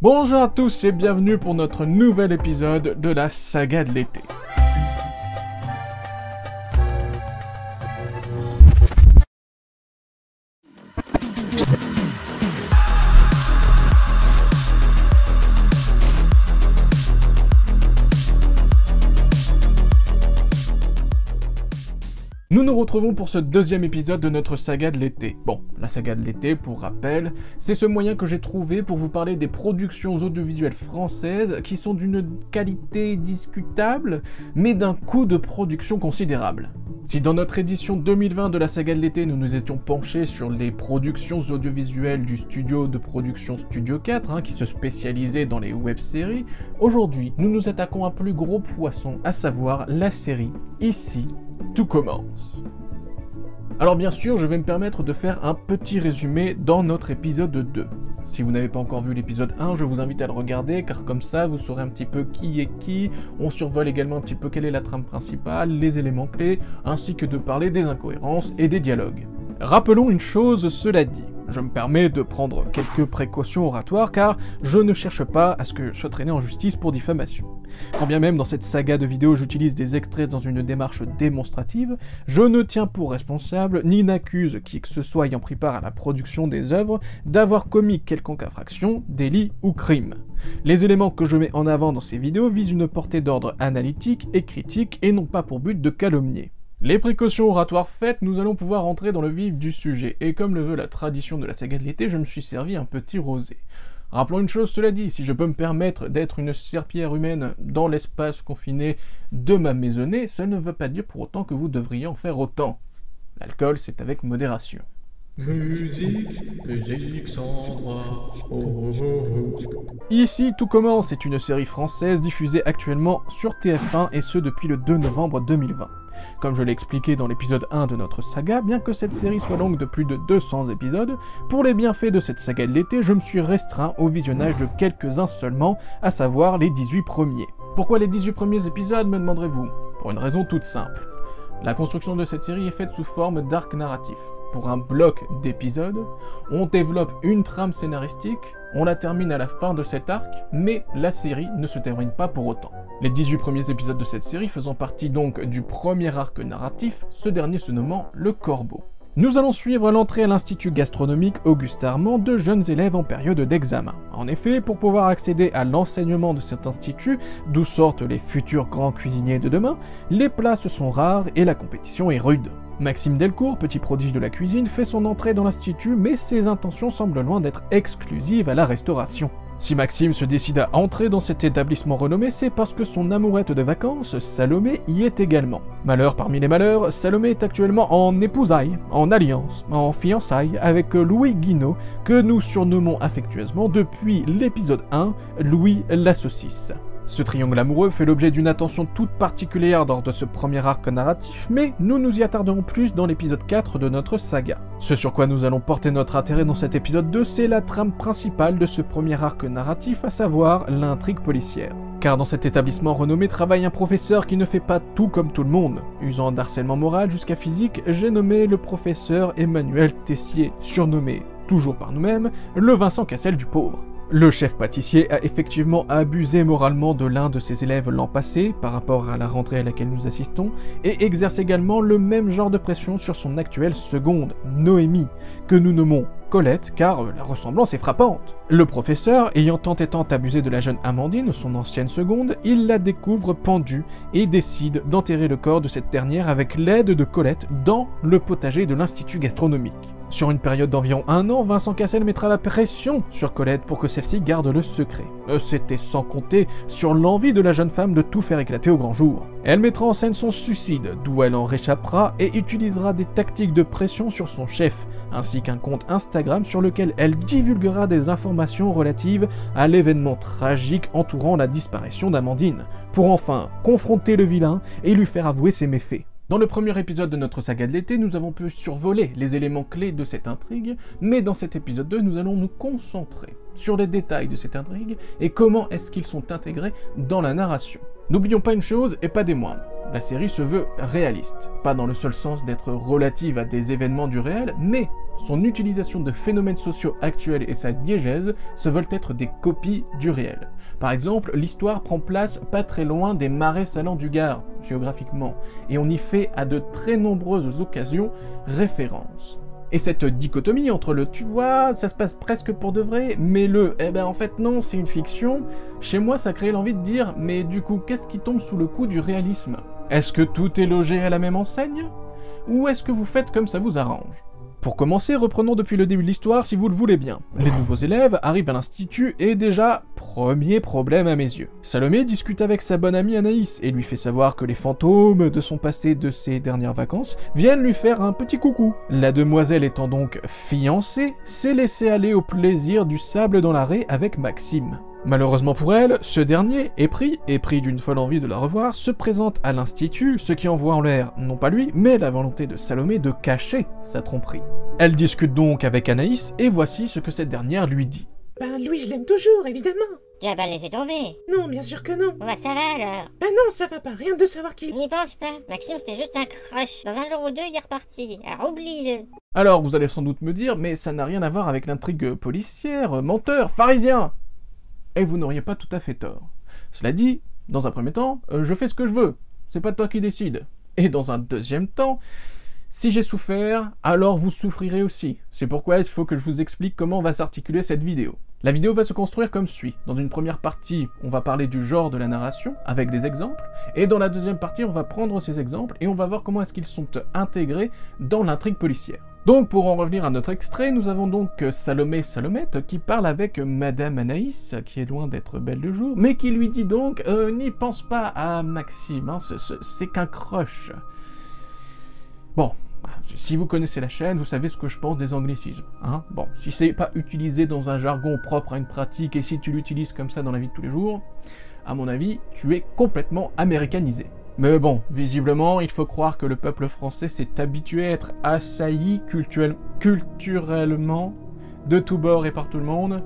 Bonjour à tous et bienvenue pour notre nouvel épisode de la saga de l'été. Nous nous retrouvons pour ce deuxième épisode de notre saga de l'été. Bon, la saga de l'été, pour rappel, c'est ce moyen que j'ai trouvé pour vous parler des productions audiovisuelles françaises qui sont d'une qualité discutable, mais d'un coût de production considérable. Si dans notre édition 2020 de la saga de l'été, nous nous étions penchés sur les productions audiovisuelles du studio de production Studio 4, qui se spécialisait dans les web-séries, aujourd'hui, nous nous attaquons à un plus gros poisson, à savoir la série Ici, tout commence. Alors bien sûr, je vais me permettre de faire un petit résumé dans notre épisode 2. Si vous n'avez pas encore vu l'épisode 1, je vous invite à le regarder, car comme ça, vous saurez un petit peu qui est qui, on survole également un petit peu quelle est la trame principale, les éléments clés, ainsi que de parler des incohérences et des dialogues. Rappelons une chose, cela dit. Je me permets de prendre quelques précautions oratoires car je ne cherche pas à ce que je sois traîné en justice pour diffamation. Quand bien même dans cette saga de vidéos j'utilise des extraits dans une démarche démonstrative, je ne tiens pour responsable ni n'accuse qui que ce soit ayant pris part à la production des œuvres d'avoir commis quelconque infraction, délit ou crime. Les éléments que je mets en avant dans ces vidéos visent une portée d'ordre analytique et critique et n'ont pas pour but de calomnier. Les précautions oratoires faites, nous allons pouvoir entrer dans le vif du sujet, et comme le veut la tradition de la saga de l'été, je me suis servi un petit rosé. Rappelons une chose, cela dit, si je peux me permettre d'être une serpillière humaine dans l'espace confiné de ma maisonnée, ça ne veut pas dire pour autant que vous devriez en faire autant. L'alcool, c'est avec modération. Musique sans droit. Oh, oh, oh. Ici, tout commence, c'est une série française diffusée actuellement sur TF1 et ce depuis le 2 novembre 2020. Comme je l'ai expliqué dans l'épisode 1 de notre saga, bien que cette série soit longue de plus de 200 épisodes, pour les bienfaits de cette saga de l'été, je me suis restreint au visionnage de quelques-uns seulement, à savoir les 18 premiers. Pourquoi les 18 premiers épisodes, me demanderez-vous? Pour une raison toute simple. La construction de cette série est faite sous forme d'arc narratif. Pour un bloc d'épisodes, on développe une trame scénaristique, on la termine à la fin de cet arc, mais la série ne se termine pas pour autant. Les 18 premiers épisodes de cette série faisant partie donc du premier arc narratif, ce dernier se nommant Le Corbeau. Nous allons suivre l'entrée à l'Institut gastronomique Auguste Armand de jeunes élèves en période d'examen. En effet, pour pouvoir accéder à l'enseignement de cet institut, d'où sortent les futurs grands cuisiniers de demain, les places sont rares et la compétition est rude. Maxime Delcourt, petit prodige de la cuisine, fait son entrée dans l'institut, mais ses intentions semblent loin d'être exclusives à la restauration. Si Maxime se décide à entrer dans cet établissement renommé, c'est parce que son amourette de vacances, Salomé, y est également. Malheur parmi les malheurs, Salomé est actuellement en épousailles, en alliance, en fiançailles avec Louis Guinaud, que nous surnommons affectueusement depuis l'épisode 1, Louis la saucisse. Ce triangle amoureux fait l'objet d'une attention toute particulière lors de ce premier arc narratif, mais nous nous y attarderons plus dans l'épisode 4 de notre saga. Ce sur quoi nous allons porter notre intérêt dans cet épisode 2, c'est la trame principale de ce premier arc narratif, à savoir l'intrigue policière. Car dans cet établissement renommé travaille un professeur qui ne fait pas tout comme tout le monde. Usant d'harcèlement moral jusqu'à physique, j'ai nommé le professeur Emmanuel Tessier, surnommé, toujours par nous-mêmes, le Vincent Cassel du pauvre. Le chef pâtissier a effectivement abusé moralement de l'un de ses élèves l'an passé, par rapport à la rentrée à laquelle nous assistons, et exerce également le même genre de pression sur son actuelle seconde, Noémie, que nous nommons Colette, car la ressemblance est frappante. Le professeur, ayant tant et tant abusé de la jeune Amandine, son ancienne seconde, il la découvre pendue et décide d'enterrer le corps de cette dernière avec l'aide de Colette dans le potager de l'Institut gastronomique. Sur une période d'environ 1 an, Vincent Cassel mettra la pression sur Colette pour que celle-ci garde le secret. C'était sans compter sur l'envie de la jeune femme de tout faire éclater au grand jour. Elle mettra en scène son suicide, d'où elle en réchappera et utilisera des tactiques de pression sur son chef, ainsi qu'un compte Instagram sur lequel elle divulguera des informations relatives à l'événement tragique entourant la disparition d'Amandine, pour enfin confronter le vilain et lui faire avouer ses méfaits. Dans le premier épisode de notre saga de l'été, nous avons pu survoler les éléments clés de cette intrigue, mais dans cet épisode 2, nous allons nous concentrer sur les détails de cette intrigue et comment est-ce qu'ils sont intégrés dans la narration. N'oublions pas une chose, et pas des moindres, la série se veut réaliste, pas dans le seul sens d'être relative à des événements du réel, mais son utilisation de phénomènes sociaux actuels et sa diégèse se veulent être des copies du réel. Par exemple, l'histoire prend place pas très loin des marais salants du Gard, géographiquement, et on y fait à de très nombreuses occasions référence. Et cette dichotomie entre le « tu vois, ça se passe presque pour de vrai », mais le « eh ben en fait non, c'est une fiction », chez moi ça crée l'envie de dire « mais du coup, qu'est-ce qui tombe sous le coup du réalisme ? Est-ce que tout est logé à la même enseigne ? Ou est-ce que vous faites comme ça vous arrange ? Pour commencer, reprenons depuis le début de l'histoire si vous le voulez bien. Les nouveaux élèves arrivent à l'institut et déjà, premier problème à mes yeux. Salomé discute avec sa bonne amie Anaïs et lui fait savoir que les fantômes de son passé de ses dernières vacances viennent lui faire un petit coucou. La demoiselle étant donc fiancée, s'est laissée aller au plaisir du sable dans la raie avec Maxime. Malheureusement pour elle, ce dernier, épris d'une folle envie de la revoir, se présente à l'institut, ce qui envoie en l'air, non pas lui, mais la volonté de Salomé de cacher sa tromperie. Elle discute donc avec Anaïs, et voici ce que cette dernière lui dit. Ben Louis, je l'aime toujours, évidemment. Tu vas pas le laisser tomber. Non, bien sûr que non. Bah ça va alors. Ben non, ça va pas, rien de savoir qui... N'y pense pas. Maxime c'était juste un crush. Dans un jour ou deux il est reparti. Alors oublie-le. Alors vous allez sans doute me dire, mais ça n'a rien à voir avec l'intrigue policière, menteur, pharisien. Et vous n'auriez pas tout à fait tort. Cela dit, dans un premier temps, je fais ce que je veux, c'est pas toi qui décides. Et dans un deuxième temps, si j'ai souffert, alors vous souffrirez aussi. C'est pourquoi il faut que je vous explique comment va s'articuler cette vidéo. La vidéo va se construire comme suit. Dans une première partie, on va parler du genre de la narration, avec des exemples, et dans la deuxième partie, on va prendre ces exemples, et on va voir comment est-ce qu'ils sont intégrés dans l'intrigue policière. Donc, pour en revenir à notre extrait, nous avons donc Salomé Salomette qui parle avec Madame Anaïs, qui est loin d'être belle de jour, mais qui lui dit donc n'y pense pas à Maxime, hein, c'est qu'un crush. Bon, si vous connaissez la chaîne, vous savez ce que je pense des anglicismes. Hein, bon, si c'est pas utilisé dans un jargon propre à une pratique, et si tu l'utilises comme ça dans la vie de tous les jours, à mon avis, tu es complètement américanisé. Mais bon, visiblement, il faut croire que le peuple français s'est habitué à être assailli culturellement de tous bords et par tout le monde,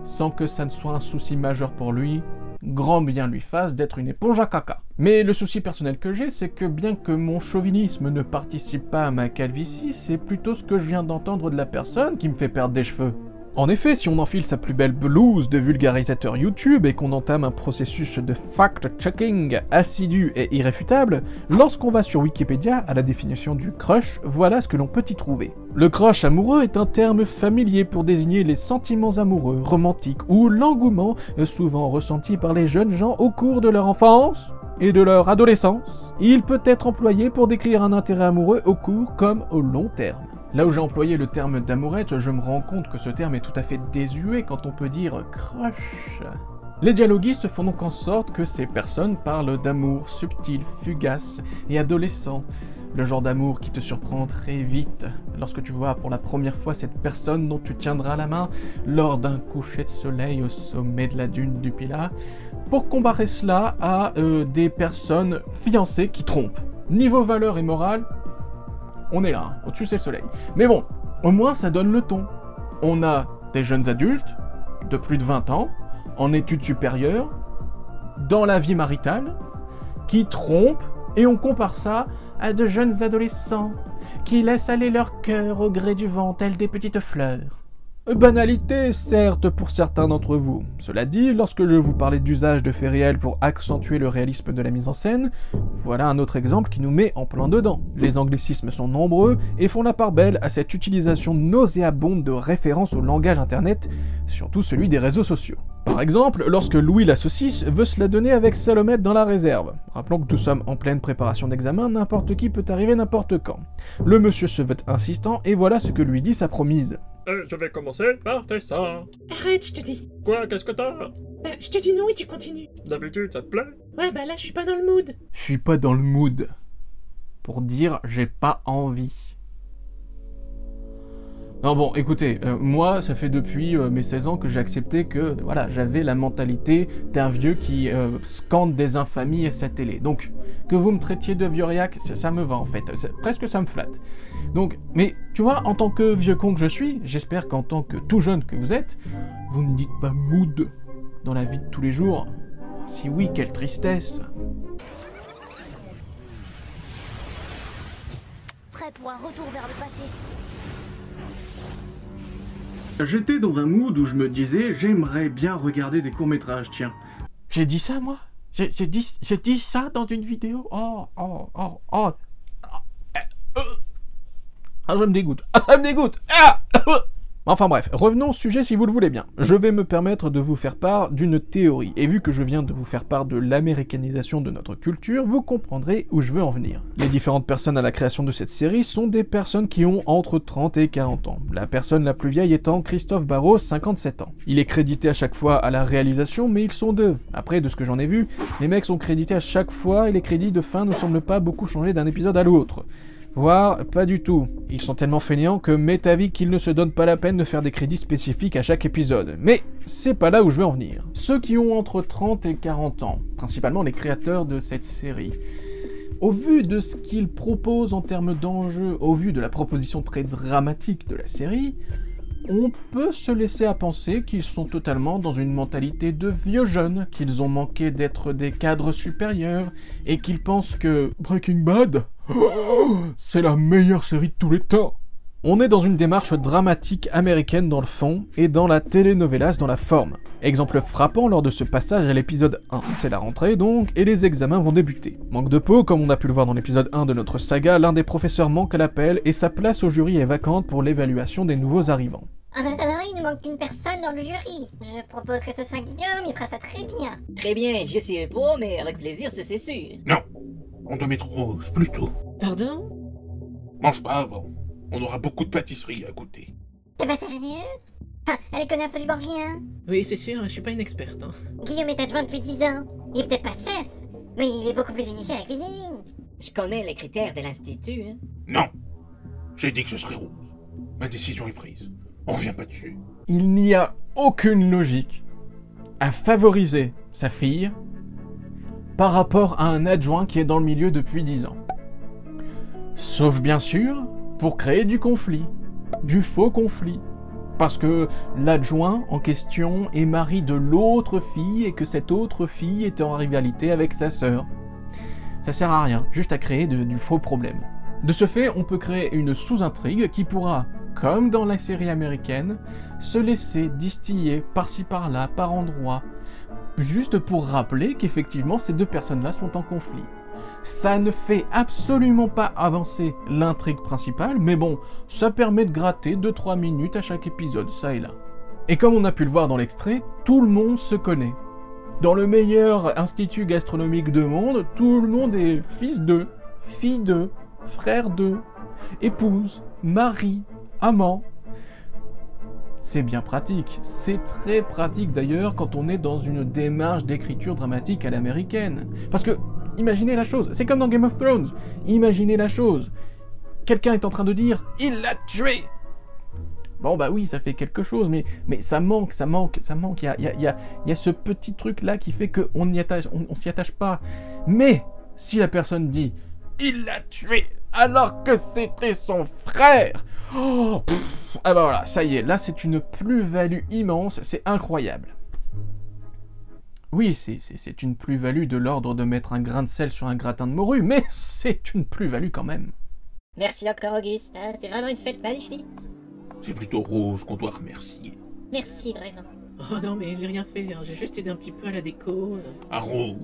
sans que ça ne soit un souci majeur pour lui, grand bien lui fasse d'être une éponge à caca. Mais le souci personnel que j'ai, c'est que bien que mon chauvinisme ne participe pas à ma calvitie, c'est plutôt ce que je viens d'entendre de la personne qui me fait perdre des cheveux. En effet, si on enfile sa plus belle blouse de vulgarisateur YouTube et qu'on entame un processus de fact-checking assidu et irréfutable, lorsqu'on va sur Wikipédia à la définition du crush, voilà ce que l'on peut y trouver. Le crush amoureux est un terme familier pour désigner les sentiments amoureux, romantiques ou l'engouement souvent ressenti par les jeunes gens au cours de leur enfance et de leur adolescence. Il peut être employé pour décrire un intérêt amoureux au court comme au long terme. Là où j'ai employé le terme d'amourette, je me rends compte que ce terme est tout à fait désuet quand on peut dire crush. Les dialoguistes font donc en sorte que ces personnes parlent d'amour subtil, fugace et adolescent. Le genre d'amour qui te surprend très vite lorsque tu vois pour la première fois cette personne dont tu tiendras la main lors d'un coucher de soleil au sommet de la dune du Pilat, pour comparer cela à des personnes fiancées qui trompent. Niveau valeur et morale, on est là, hein. Au-dessus c'est le soleil. Mais bon, au moins ça donne le ton. On a des jeunes adultes, de plus de 20 ans, en études supérieures, dans la vie maritale, qui trompent, et on compare ça à de jeunes adolescents, qui laissent aller leur cœur au gré du vent, telles des petites fleurs. Banalité, certes, pour certains d'entre vous. Cela dit, lorsque je vous parlais d'usage de faits réels pour accentuer le réalisme de la mise en scène, voilà un autre exemple qui nous met en plein dedans. Les anglicismes sont nombreux et font la part belle à cette utilisation nauséabonde de références au langage internet, surtout celui des réseaux sociaux. Par exemple, lorsque Louis la saucisse veut se la donner avec Salomette dans la réserve. Rappelons que nous sommes en pleine préparation d'examen, n'importe qui peut arriver n'importe quand. Le monsieur se veut insistant et voilà ce que lui dit sa promise. Je vais commencer par tes seins. Arrête, je te dis. Quoi, qu'est-ce que t'as? Bah, je te dis non et tu continues. D'habitude, ça te plaît? Ouais, bah là, je suis pas dans le mood. Je suis pas dans le mood. Pour dire j'ai pas envie. Non bon, écoutez, moi, ça fait depuis mes 16 ans que j'ai accepté que, voilà, j'avais la mentalité d'un vieux qui scande des infamies à sa télé. Donc, que vous me traitiez de vieux réac, ça me va en fait, presque ça me flatte. Donc, mais tu vois, en tant que vieux con que je suis, j'espère qu'en tant que tout jeune que vous êtes, vous ne dites pas mood dans la vie de tous les jours. Si oui, quelle tristesse. Prêt pour un retour vers le passé. J'étais dans un mood où je me disais, j'aimerais bien regarder des courts-métrages, tiens. J'ai dit ça, moi? J'ai dit ça dans une vidéo? Ah, ça me dégoûte. Enfin bref, revenons au sujet si vous le voulez bien. Je vais me permettre de vous faire part d'une théorie, et vu que je viens de vous faire part de l'américanisation de notre culture, vous comprendrez où je veux en venir. Les différentes personnes à la création de cette série sont des personnes qui ont entre 30 et 40 ans. La personne la plus vieille étant Christophe Barros, 57 ans. Il est crédité à chaque fois à la réalisation, mais ils sont deux. Après, de ce que j'en ai vu, les mecs sont crédités à chaque fois, et les crédits de fin ne semblent pas beaucoup changer d'un épisode à l'autre. Voire pas du tout. Ils sont tellement fainéants que m'est avis qu'ils ne se donnent pas la peine de faire des crédits spécifiques à chaque épisode. Mais c'est pas là où je veux en venir. Ceux qui ont entre 30 et 40 ans, principalement les créateurs de cette série, au vu de ce qu'ils proposent en termes d'enjeux, au vu de la proposition très dramatique de la série, on peut se laisser à penser qu'ils sont totalement dans une mentalité de vieux jeunes, qu'ils ont manqué d'être des cadres supérieurs, et qu'ils pensent que Breaking Bad, c'est la meilleure série de tous les temps. On est dans une démarche dramatique américaine dans le fond, et dans la telenovelas dans la forme. Exemple frappant lors de ce passage à l'épisode 1. C'est la rentrée donc, et les examens vont débuter. Manque de peau, comme on a pu le voir dans l'épisode 1 de notre saga, l'un des professeurs manque à l'appel, et sa place au jury est vacante pour l'évaluation des nouveaux arrivants. En attendant, il nous manque une personne dans le jury. Je propose que ce soit Guillaume, il fera ça très bien. Très bien, je sais pas, mais avec plaisir, ça c'est sûr. Non, on doit mettre Rose plutôt. Pardon? Mange pas avant, on aura beaucoup de pâtisseries à goûter. T'es pas sérieux? Enfin, elle connaît absolument rien. Oui, c'est sûr, je suis pas une experte. Hein. Guillaume est adjoint depuis 10 ans. Il est peut-être pas chef, mais il est beaucoup plus initié à la cuisine. Je connais les critères de l'Institut, hein. Non, j'ai dit que ce serait Rose. Ma décision est prise, on revient pas dessus. Il n'y a aucune logique à favoriser sa fille par rapport à un adjoint qui est dans le milieu depuis 10 ans. Sauf bien sûr pour créer du conflit, du faux conflit. Parce que l'adjoint en question est mari de l'autre fille et que cette autre fille est en rivalité avec sa sœur. Ça sert à rien, juste à créer du faux problème. De ce fait, on peut créer une sous-intrigue qui pourra, comme dans la série américaine, se laisser distiller par-ci par-là, par endroits, juste pour rappeler qu'effectivement ces deux personnes-là sont en conflit. Ça ne fait absolument pas avancer l'intrigue principale, mais bon, ça permet de gratter 2-3 minutes à chaque épisode, ça et là. Et comme on a pu le voir dans l'extrait, tout le monde se connaît. Dans le meilleur institut gastronomique du monde, tout le monde est fils d'eux, fille d'eux, frère d'eux, épouse, mari, amant. C'est bien pratique, c'est très pratique d'ailleurs quand on est dans une démarche d'écriture dramatique à l'américaine. Parce que, imaginez la chose, c'est comme dans Game of Thrones, imaginez la chose. Quelqu'un est en train de dire « Il l'a tué !» Bon bah oui, ça fait quelque chose, mais ça manque, il y a ce petit truc là qui fait qu'on s'y attache pas. Mais, si la personne dit « Il l'a tué !» alors que c'était son frère. Oh, ah bah voilà, ça y est, là c'est une plus-value immense, c'est incroyable. Oui, c'est une plus-value de l'ordre de mettre un grain de sel sur un gratin de morue, mais c'est une plus-value quand même. Merci encore, Auguste, hein, c'est vraiment une fête magnifique. C'est plutôt Rose qu'on doit remercier. Merci vraiment. Oh non, mais j'ai rien fait, hein. J'ai juste aidé un petit peu à la déco. À Rose.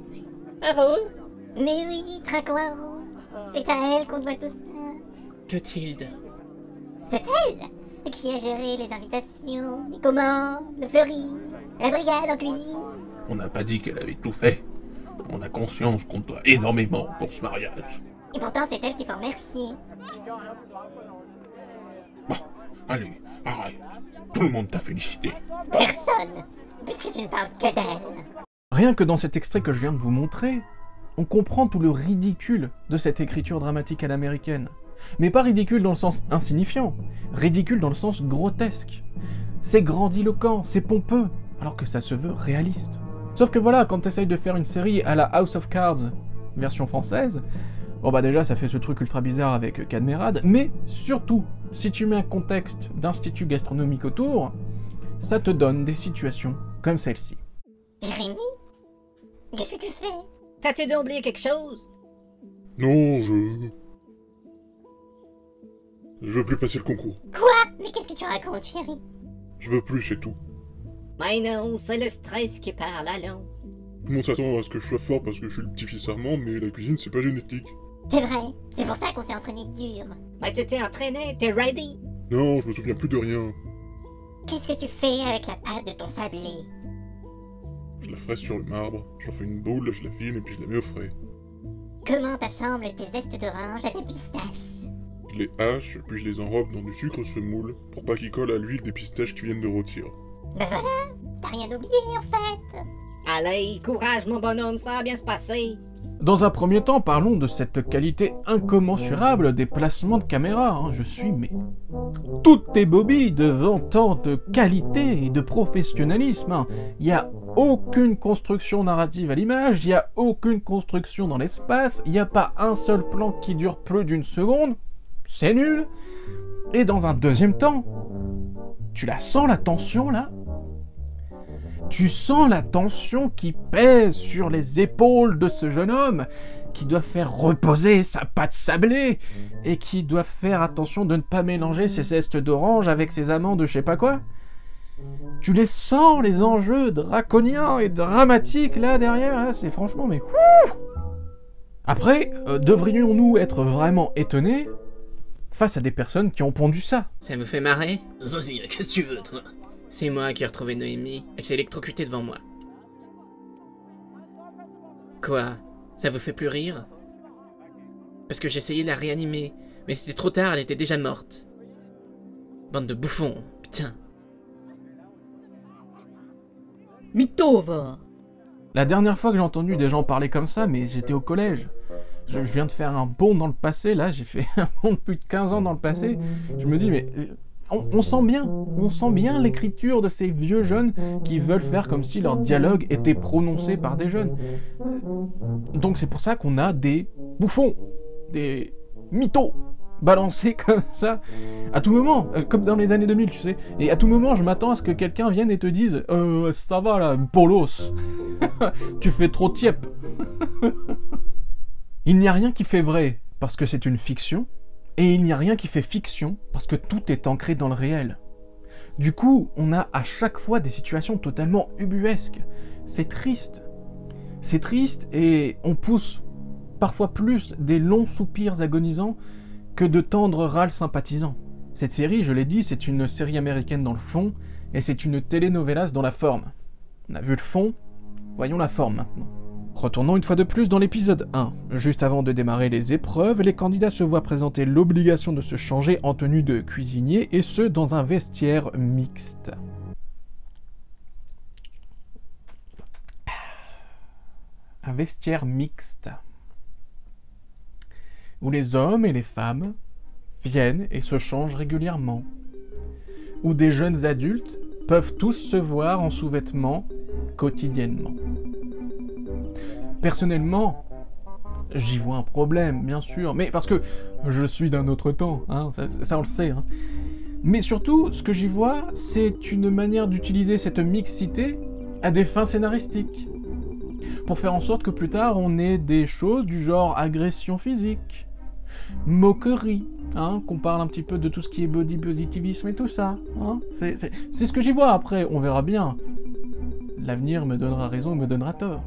À Rose? Mais oui, trinquons à Rose. C'est à elle qu'on doit tout ça. Clotilde. C'est elle qui a géré les invitations, les commandes, le fleuri, la brigade en cuisine. On n'a pas dit qu'elle avait tout fait. On a conscience qu'on doit énormément pour ce mariage. Et pourtant, c'est elle qu'il faut remercier. Bon, allez, arrête. Tout le monde t'a félicité. Personne, puisque tu ne parles que d'elle. Rien que dans cet extrait que je viens de vous montrer, on comprend tout le ridicule de cette écriture dramatique à l'américaine. Mais pas ridicule dans le sens insignifiant, ridicule dans le sens grotesque. C'est grandiloquent, c'est pompeux, alors que ça se veut réaliste. Sauf que voilà, quand t'essayes de faire une série à la House of Cards, version française, bon bah déjà ça fait ce truc ultra bizarre avec Cadmerade, mais surtout, si tu mets un contexte d'institut gastronomique autour, ça te donne des situations comme celle-ci. Jérémy? Qu'est-ce que tu fais? T'as-tu donc oublié quelque chose? Non, je veux plus passer le concours. Quoi? Mais qu'est-ce que tu racontes, chérie? Je veux plus, c'est tout. Mais non, c'est le stress qui parle, allons. Tout le monde s'attend à ce que je sois fort parce que je suis le petit-fils Armand, mais la cuisine, c'est pas génétique. C'est vrai, c'est pour ça qu'on s'est entraîné dur. Mais tu t'es entraîné, t'es ready. Non, je me souviens plus de rien. Qu'est-ce que tu fais avec la pâte de ton sablé? Je la fraise sur le marbre, j'en fais une boule, je la filme et puis je la mets au frais. Comment t'assembles tes zestes d'orange à tes pistaches? Je les hache, puis je les enrobe dans du sucre semoule pour pas qu'ils collent à l'huile des pistaches qui viennent de rôtir. Ben voilà, t'as rien oublié en fait. Allez, courage mon bonhomme, ça va bien se passer. Dans un premier temps, parlons de cette qualité incommensurable des placements de caméra. Hein. Je suis mais toutes tes bobies devant tant de qualité et de professionnalisme. Hein. Il n'y a aucune construction narrative à l'image, il n'y a aucune construction dans l'espace, il n'y a pas un seul plan qui dure plus d'une seconde. C'est nul. Et dans un deuxième temps, tu la sens la tension là ? Tu sens la tension qui pèse sur les épaules de ce jeune homme, qui doit faire reposer sa pâte sablée, et qui doit faire attention de ne pas mélanger ses zestes d'orange avec ses amandes de je sais pas quoi. Tu les sens, les enjeux draconiens et dramatiques là derrière, là, c'est franchement mais... Après, devrions-nous être vraiment étonnés face à des personnes qui ont pondu ça? Ça vous fait marrer? Vas-y, qu'est-ce que tu veux, toi? C'est moi qui ai retrouvé Noémie. Elle s'est électrocutée devant moi. Quoi? Ça vous fait plus rire? Parce que j'ai essayé de la réanimer, mais c'était trop tard, elle était déjà morte. Bande de bouffons, putain. Mytho, va. La dernière fois que j'ai entendu des gens parler comme ça, mais j'étais au collège. Je viens de faire un bond dans le passé, là, j'ai fait un bond de plus de 15 ans dans le passé. Je me dis, mais... On sent bien l'écriture de ces vieux jeunes qui veulent faire comme si leur dialogue était prononcé par des jeunes. Donc c'est pour ça qu'on a des bouffons, des mythos balancés comme ça, à tout moment, comme dans les années 2000, tu sais. Et à tout moment, je m'attends à ce que quelqu'un vienne et te dise « ça va là, Polos, tu fais trop tiep !» Il n'y a rien qui fait vrai, parce que c'est une fiction, et il n'y a rien qui fait fiction, parce que tout est ancré dans le réel. Du coup, on a à chaque fois des situations totalement ubuesques. C'est triste. C'est triste, et on pousse parfois plus des longs soupirs agonisants que de tendres râles sympathisants. Cette série, je l'ai dit, c'est une série américaine dans le fond, et c'est une telenovelas dans la forme. On a vu le fond, voyons la forme maintenant. Retournons une fois de plus dans l'épisode 1. Juste avant de démarrer les épreuves, les candidats se voient présenter l'obligation de se changer en tenue de cuisinier, et ce, dans un vestiaire mixte. Un vestiaire mixte. Où les hommes et les femmes viennent et se changent régulièrement. Où des jeunes adultes peuvent tous se voir en sous-vêtements quotidiennement. Personnellement, j'y vois un problème, bien sûr, mais parce que je suis d'un autre temps, hein, ça on le sait. Hein. Mais surtout, ce que j'y vois, c'est une manière d'utiliser cette mixité à des fins scénaristiques. Pour faire en sorte que plus tard, on ait des choses du genre agression physique, moquerie, hein, qu'on parle un petit peu de tout ce qui est body positivisme et tout ça. Hein. C'est ce que j'y vois, après, on verra bien. L'avenir me donnera raison ou me donnera tort.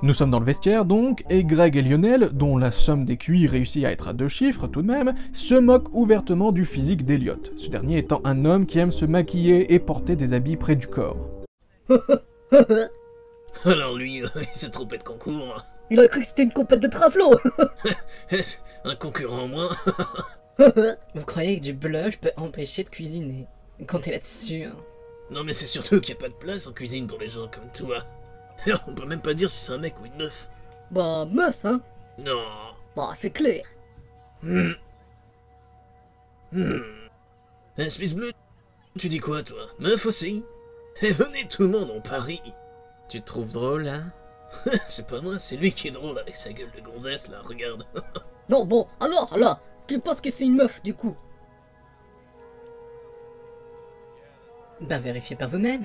Nous sommes dans le vestiaire donc, et Greg et Lionel, dont la somme des QI réussit à être à 2 chiffres tout de même, se moquent ouvertement du physique d'Elliot, ce dernier étant un homme qui aime se maquiller et porter des habits près du corps. Alors lui, il s'est trompé de concours. Il a cru que c'était une compète de traflo. Un concurrent en moins. Vous croyez que du blush peut empêcher de cuisiner? Comptez là-dessus, hein. Non mais c'est surtout qu'il n'y a pas de place en cuisine pour les gens comme toi. On peut même pas dire si c'est un mec ou une meuf. Bah, meuf, hein. Non. Bah, c'est clair. Space Blue, tu dis quoi toi? Meuf aussi? Et venez tout le monde, on parie. Tu te trouves drôle, hein? C'est pas moi, c'est lui qui est drôle avec sa gueule de gonzesse là, regarde. Non, bon, alors, qui pense que c'est une meuf, du coup? Ben, vérifiez par vous-même.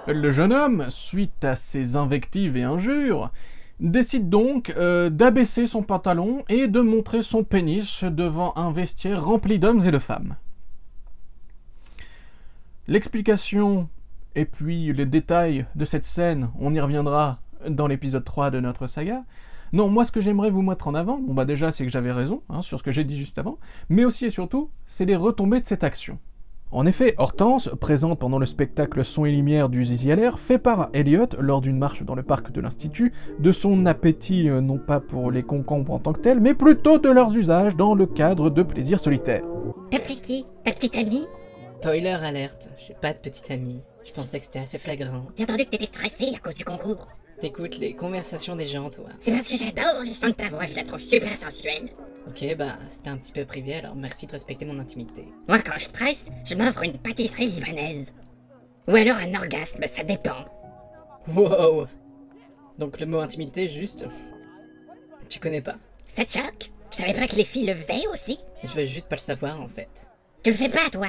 Le jeune homme, suite à ces invectives et injures, décide donc d'abaisser son pantalon et de montrer son pénis devant un vestiaire rempli d'hommes et de femmes. L'explication et puis les détails de cette scène, on y reviendra dans l'épisode 3 de notre saga. Non, moi ce que j'aimerais vous mettre en avant, bon bah déjà c'est que j'avais raison sur ce que j'ai dit juste avant, mais aussi et surtout, c'est les retombées de cette action. En effet, Hortense, présente pendant le spectacle Son et Lumière du Zizi LR, fait part à Elliot, lors d'une marche dans le parc de l'Institut, de son appétit non pas pour les concombres en tant que tels, mais plutôt de leurs usages dans le cadre de plaisirs solitaires. T'appelais qui? Ta petite amie? Spoiler alerte, j'ai pas de petite amie. Je pensais que c'était assez flagrant. J'ai entendu que t'étais stressé à cause du concours. T'écoutes les conversations des gens, toi. C'est parce que j'adore le son de ta voix, je la trouve super sensuelle. Ok, bah, c'était un petit peu privé, alors merci de respecter mon intimité. Moi, quand je stresse, je m'offre une pâtisserie libanaise. Ou alors un orgasme, ça dépend. Wow. Donc le mot intimité, juste... Tu connais pas. Ça te choque? Tu savais pas que les filles le faisaient aussi? Je veux juste pas le savoir, en fait. Tu le fais pas, toi?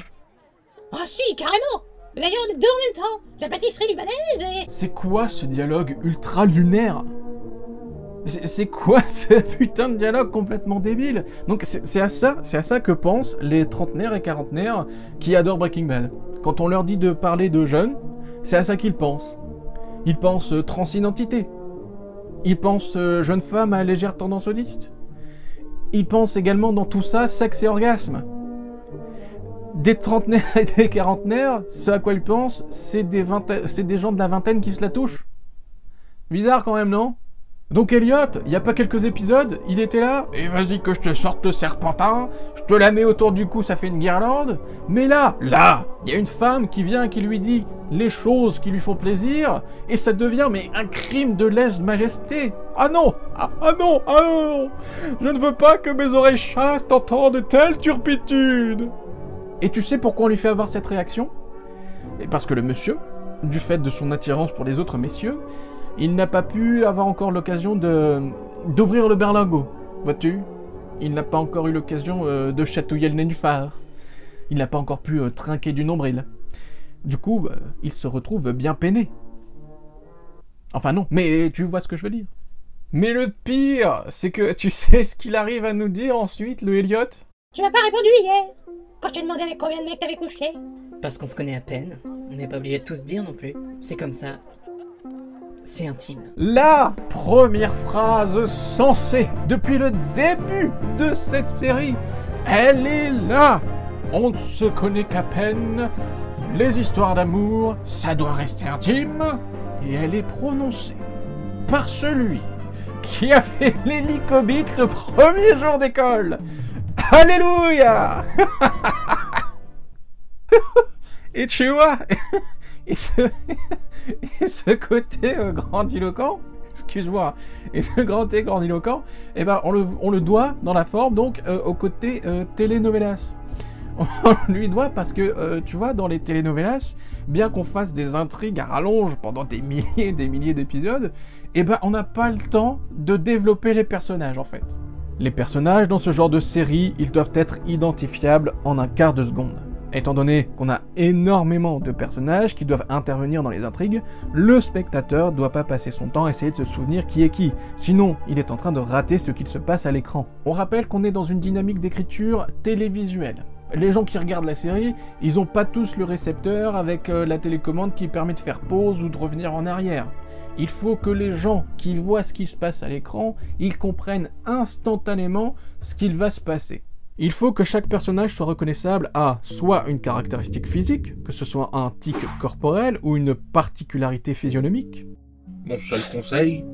Ah si, carrément! Mais d'ailleurs, on est deux en même temps! La pâtisserie libanaise et... C'est quoi ce dialogue ultra lunaire? C'est quoi ce putain de dialogue complètement débile? Donc c'est à ça que pensent les trentenaires et quarantenaires qui adorent Breaking Bad. Quand on leur dit de parler de jeunes, c'est à ça qu'ils pensent. Ils pensent transidentité. Ils pensent jeune femme à légère tendance autiste. Ils pensent également dans tout ça sexe et orgasme. Des trentenaires et des quarantenaires, ce à quoi ils pensent, c'est des gens de la vingtaine qui se la touchent. Bizarre quand même, non? Donc Elliot, il y a pas quelques épisodes, il était là, et vas-y que je te sorte le serpentin, je te la mets autour du cou, ça fait une guirlande. Mais là, il y a une femme qui vient, qui lui dit les choses qui lui font plaisir, et ça devient mais un crime de lèse-majesté. Ah non, ah non, ah non, je ne veux pas que mes oreilles chastes entendent de telles turpitudes. Et tu sais pourquoi on lui fait avoir cette réaction? Et parce que le monsieur, du fait de son attirance pour les autres messieurs, il n'a pas pu avoir encore l'occasion d'ouvrir le berlingot, vois-tu? Il n'a pas encore eu l'occasion de chatouiller le nénuphar. Il n'a pas encore pu trinquer du nombril. Du coup, il se retrouve bien peiné. Enfin non, mais tu vois ce que je veux dire. Mais le pire, c'est que tu sais ce qu'il arrive à nous dire ensuite, le Elliot? Tu m'as pas répondu hier, quand je t'ai demandé avec combien de mecs t'avais couché. Parce qu'on se connaît à peine, on n'est pas obligé de tout se dire non plus. C'est comme ça. C'est intime. La première phrase sensée depuis le début de cette série, elle est là. On ne se connaît qu'à peine. Les histoires d'amour, ça doit rester intime. Et elle est prononcée par celui qui a fait l'hélicobite le premier jour d'école. Alléluia. Et tu vois, et ce côté grandiloquent, excuse-moi, et ce côté grandiloquent, eh ben on le doit dans la forme donc au côté telenovelas. On lui doit parce que, tu vois, dans les telenovelas, bien qu'on fasse des intrigues à rallonge pendant des milliers d'épisodes, eh ben on n'a pas le temps de développer les personnages en fait. Les personnages dans ce genre de série, ils doivent être identifiables en un quart de seconde. Étant donné qu'on a énormément de personnages qui doivent intervenir dans les intrigues, le spectateur doit pas passer son temps à essayer de se souvenir qui est qui, sinon il est en train de rater ce qu'il se passe à l'écran. On rappelle qu'on est dans une dynamique d'écriture télévisuelle. Les gens qui regardent la série, ils ont pas tous le récepteur avec la télécommande qui permet de faire pause ou de revenir en arrière. Il faut que les gens qui voient ce qui se passe à l'écran, ils comprennent instantanément ce qu'il va se passer. Il faut que chaque personnage soit reconnaissable à soit une caractéristique physique, que ce soit un tic corporel ou une particularité physionomique. Mon seul conseil,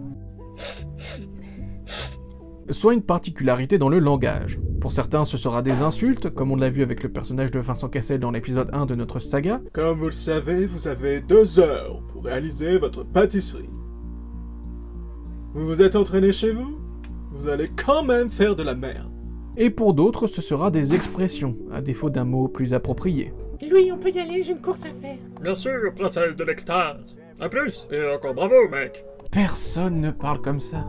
soit une particularité dans le langage. Pour certains, ce sera des insultes, comme on l'a vu avec le personnage de Vincent Cassel dans l'épisode 1 de notre saga. Comme vous le savez, vous avez 2 heures pour réaliser votre pâtisserie. Vous vous êtes entraîné chez vous? Vous allez quand même faire de la merde. Et pour d'autres, ce sera des expressions, à défaut d'un mot plus approprié. Louis, on peut y aller, j'ai une course à faire. Bien sûr, princesse de l'extase. À plus, et encore bravo, mec. Personne ne parle comme ça.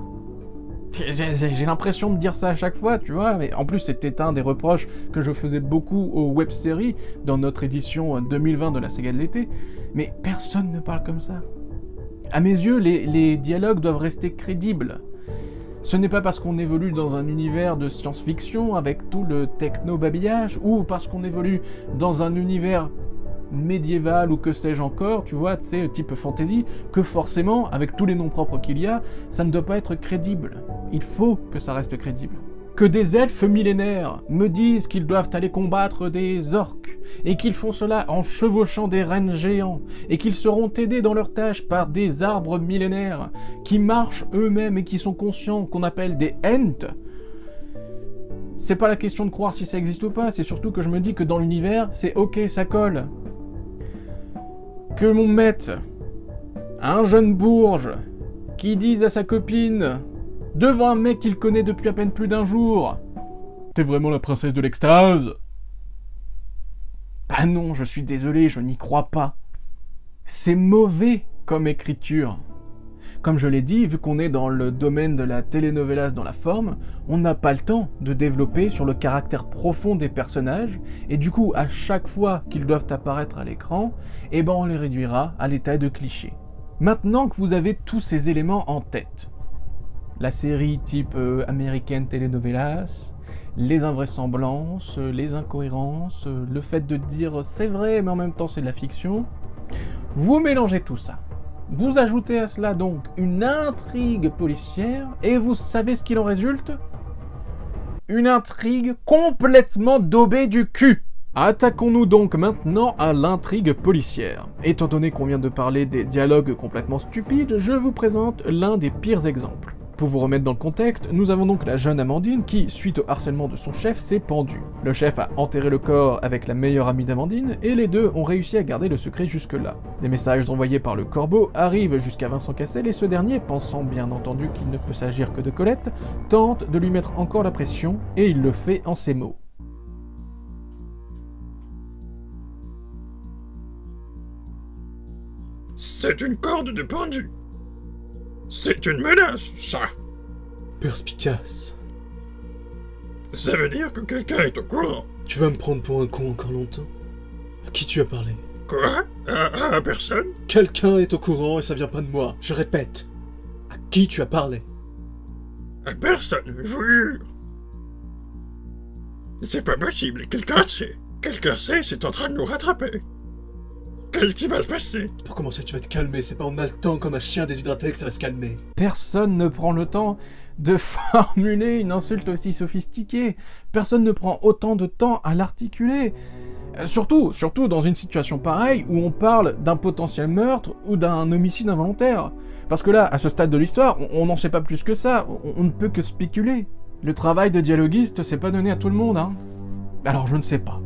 J'ai l'impression de dire ça à chaque fois, tu vois, mais en plus c'était un des reproches que je faisais beaucoup aux web-séries dans notre édition 2020 de la saga de l'été, mais personne ne parle comme ça. À mes yeux, les dialogues doivent rester crédibles. Ce n'est pas parce qu'on évolue dans un univers de science-fiction avec tout le techno-babillage, ou parce qu'on évolue dans un univers médiévale ou que sais-je encore, tu vois, tu sais, type fantasy, que forcément, avec tous les noms propres qu'il y a, ça ne doit pas être crédible. Il faut que ça reste crédible. Que des elfes millénaires me disent qu'ils doivent aller combattre des orques, et qu'ils font cela en chevauchant des rennes géants, et qu'ils seront aidés dans leur tâche par des arbres millénaires, qui marchent eux-mêmes et qui sont conscients qu'on appelle des Ents. C'est pas la question de croire si ça existe ou pas, c'est surtout que je me dis que dans l'univers, c'est ok, ça colle. Que l'on mette un jeune bourge qui dise à sa copine, devant un mec qu'il connaît depuis à peine plus d'un jour, « T'es vraiment la princesse de l'extase ?» Ah non, je suis désolé, je n'y crois pas. C'est mauvais comme écriture. Comme je l'ai dit, vu qu'on est dans le domaine de la telenovelas dans la forme, on n'a pas le temps de développer sur le caractère profond des personnages, et du coup, à chaque fois qu'ils doivent apparaître à l'écran, eh ben on les réduira à l'état de cliché. Maintenant que vous avez tous ces éléments en tête, la série type américaine telenovelas, les invraisemblances, les incohérences, le fait de dire c'est vrai mais en même temps c'est de la fiction, vous mélangez tout ça. Vous ajoutez à cela donc une intrigue policière, et vous savez ce qu'il en résulte? Une intrigue complètement daubée du cul. Attaquons-nous donc maintenant à l'intrigue policière. Étant donné qu'on vient de parler des dialogues complètement stupides, je vous présente l'un des pires exemples. Pour vous remettre dans le contexte, nous avons donc la jeune Amandine qui, suite au harcèlement de son chef, s'est pendue. Le chef a enterré le corps avec la meilleure amie d'Amandine, et les deux ont réussi à garder le secret jusque-là. Des messages envoyés par le corbeau arrivent jusqu'à Vincent Cassel, et ce dernier, pensant bien entendu qu'il ne peut s'agir que de Colette, tente de lui mettre encore la pression, et il le fait en ces mots. C'est une corde de pendu. C'est une menace, ça. Perspicace. Ça veut dire que quelqu'un est au courant. Tu vas me prendre pour un con encore longtemps? À qui tu as parlé? Quoi? À personne? Quelqu'un est au courant et ça vient pas de moi. Je répète. À qui tu as parlé? À personne, je vous jure. C'est pas possible, quelqu'un sait. Quelqu'un sait, c'est en train de nous rattraper. Qu'est-ce qui va se passer? Pour commencer, tu vas te calmer. C'est pas en haletant comme un chien déshydraté que ça va se calmer. Personne ne prend le temps de formuler une insulte aussi sophistiquée. Personne ne prend autant de temps à l'articuler. Surtout dans une situation pareille où on parle d'un potentiel meurtre ou d'un homicide involontaire. Parce que là, à ce stade de l'histoire, on n'en sait pas plus que ça. On ne peut que spéculer. Le travail de dialoguiste, c'est pas donné à tout le monde, hein. Alors je ne sais pas,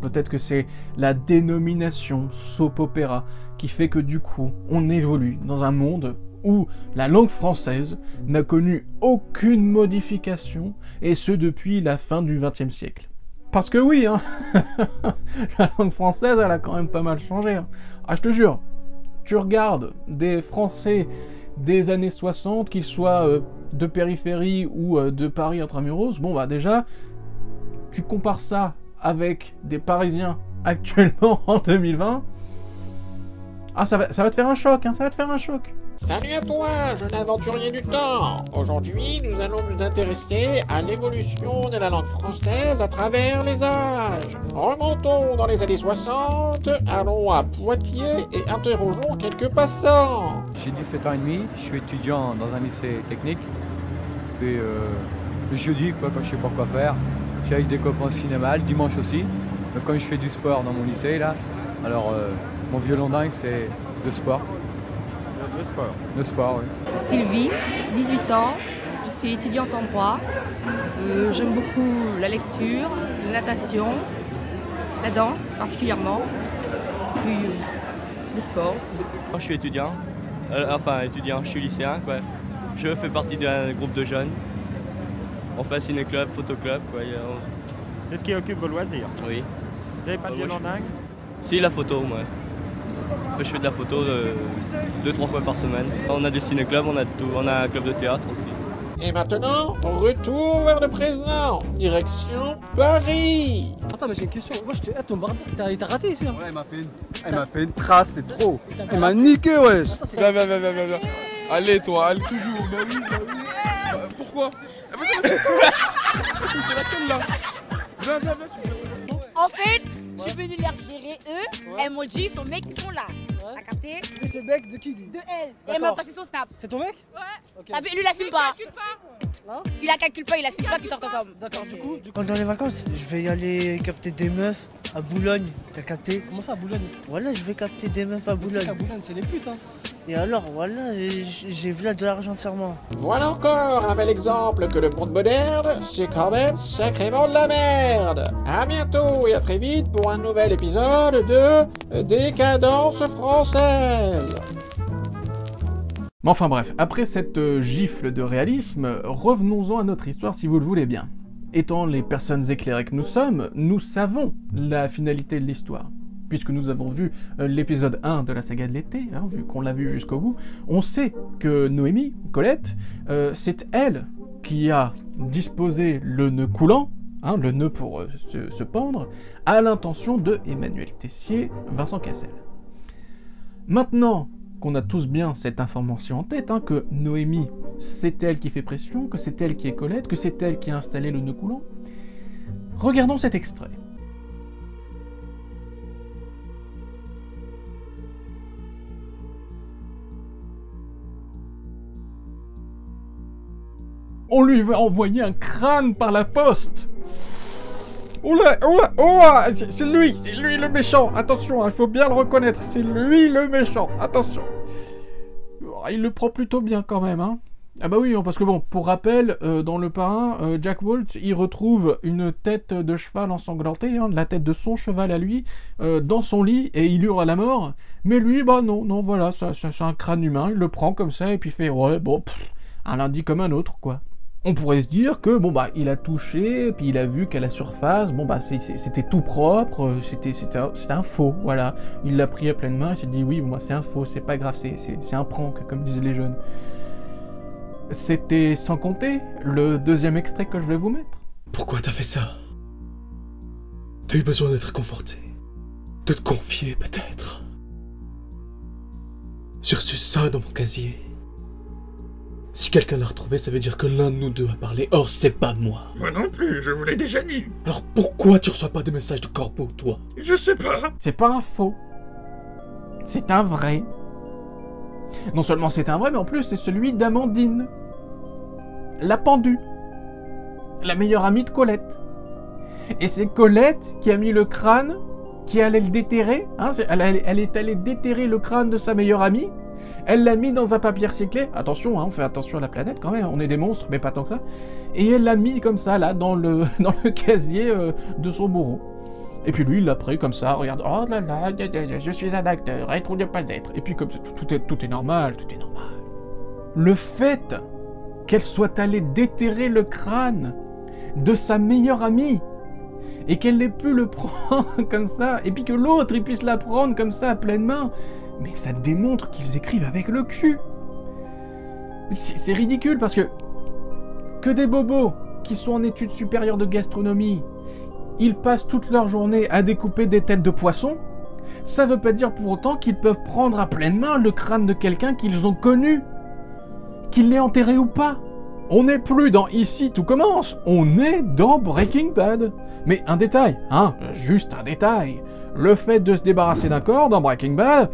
peut-être que c'est la dénomination soap opéra qui fait que du coup, on évolue dans un monde où la langue française n'a connu aucune modification, et ce depuis la fin du XXe siècle. Parce que oui, hein, la langue française, elle a quand même pas mal changé. Hein. Ah, je te jure, tu regardes des Français des années 60, qu'ils soient de périphérie ou de Paris intramuros, bon bah déjà... Tu compares ça avec des Parisiens actuellement en 2020, ah ça va te faire un choc, hein, ça va te faire un choc. Salut à toi, jeune aventurier du temps. Aujourd'hui, nous allons nous intéresser à l'évolution de la langue française à travers les âges. Remontons dans les années 60, allons à Poitiers et interrogeons quelques passants. J'ai 17 ans et demi, je suis étudiant dans un lycée technique. Et le jeudi, quoi, quand je sais pas quoi faire, je suis avec des copains au cinéma, le dimanche aussi. Donc comme je fais du sport dans mon lycée là, alors mon violon dingue c'est le sport. Le sport, oui. Sylvie, 18 ans, je suis étudiante en droit. J'aime beaucoup la lecture, la natation, la danse particulièrement, puis le sport aussi. Je suis étudiant, je suis lycéen quoi. Je fais partie d'un groupe de jeunes. On fait un ciné-club, photo-club quoi. C'est ce qui occupe vos loisirs? Oui. Vous n'avez pas de violon dingue? Si, la photo, moi. Je fais de la photo 2-3 fois par semaine. On a des ciné-clubs, on a un club de théâtre aussi. Et maintenant, retour vers le présent, direction Paris. Attends, mais j'ai une question. Moi, je te hâte ton barbe. T'as raté ici, hein? Ouais, elle m'a fait une trace, c'est trop. Elle m'a niqué, wesh. Viens. Allez, toi, allez toujours. Bah oui. Pourquoi? C'est laquelle, là? Viens, En fait, Je suis venu les gérer eux. Elles m'ont dit, son mec, ils sont là. T'as capté? Mais c'est le mec de qui lui? De elle. Et elle m'a passé son snap. C'est ton mec? Ouais. T'as vu, lui, il assume pas. Il la calcule pas, il assume pas qu'ils sortent ensemble. D'accord, du coup. Pendant les vacances, je vais y aller capter des meufs à Boulogne. T'as capté? Comment ça, à Boulogne? Voilà, je vais capter des meufs à Boulogne. À Boulogne, c'est les putes, hein. Et alors, voilà, j'ai vu de l'argent sur moi. Voilà encore un bel exemple que le monde moderne, c'est quand même sacrément de la merde. À bientôt et à très vite pour un nouvel épisode de Décadence française. Mais enfin bref, après cette gifle de réalisme, revenons-en à notre histoire si vous le voulez bien. Étant les personnes éclairées que nous sommes, nous savons la finalité de l'histoire. Puisque nous avons vu l'épisode 1 de la saga de l'été, hein, vu qu'on l'a vu jusqu'au bout, on sait que Noémie, Colette, c'est elle qui a disposé le nœud coulant, hein, le nœud pour se pendre, à l'intention de Emmanuel Tessier, Vincent Cassel. Maintenant qu'on a tous bien cette information en tête, hein, que Noémie, c'est elle qui fait pression, que c'est elle qui est Colette, que c'est elle qui a installé le nœud coulant, regardons cet extrait. On lui va envoyer un crâne par la poste. Oula, oula, oula, c'est lui le méchant. Attention, il faut bien le reconnaître, c'est lui le méchant. Attention. Il le prend plutôt bien quand même, hein. Ah bah oui, parce que bon, pour rappel, dans Le Parrain, Jack Woltz, il retrouve une tête de cheval ensanglantée, hein, la tête de son cheval à lui, dans son lit, et il hurle à la mort. Mais lui, bah non, voilà, c'est un crâne humain, il le prend comme ça, et puis il fait, ouais, bon, un lundi comme un autre, quoi. On pourrait se dire que, bon bah, il a touché, puis il a vu qu'à la surface, bon bah, c'était tout propre, c'était un faux, voilà. Il l'a pris à pleine main, il s'est dit, oui, bon bah, c'est un faux, c'est pas grave, c'est un prank, comme disaient les jeunes. C'était sans compter le deuxième extrait que je vais vous mettre. Pourquoi t'as fait ça? T'as eu besoin d'être conforté, de te confier peut-être. J'ai reçu ça dans mon casier. Si quelqu'un l'a retrouvé, ça veut dire que l'un de nous deux a parlé. Or, c'est pas moi. Moi non plus, je vous l'ai déjà dit. Alors pourquoi tu reçois pas des messages de corbeau, toi? Je sais pas. C'est pas un faux. C'est un vrai. Non seulement c'est un vrai, mais en plus c'est celui d'Amandine. La pendue. La meilleure amie de Colette. Et c'est Colette qui a mis le crâne, qui allait le déterrer. Hein, elle est allée déterrer le crâne de sa meilleure amie. Elle l'a mis dans un papier recyclé. Attention, hein, on fait attention à la planète quand même. On est des monstres, mais pas tant que ça. Et elle l'a mis comme ça, là, dans le casier de son bourreau. Et puis lui, il l'a pris comme ça. Regarde, oh là là, je suis un acteur, être ou ne pas être. Et puis comme ça, tout est normal, tout est normal. Le fait qu'elle soit allée déterrer le crâne de sa meilleure amie, et qu'elle ait pu le prendre comme ça, et puis que l'autre, il puisse la prendre comme ça à pleine main, mais ça démontre qu'ils écrivent avec le cul. C'est ridicule parce que des bobos qui sont en études supérieures de gastronomie, ils passent toute leur journée à découper des têtes de poisson, ça veut pas dire pour autant qu'ils peuvent prendre à pleine main le crâne de quelqu'un qu'ils ont connu, qu'il l'ait enterré ou pas. On n'est plus dans Ici tout commence, on est dans Breaking Bad. Mais un détail, hein, juste un détail. Le fait de se débarrasser d'un corps dans Breaking Bad,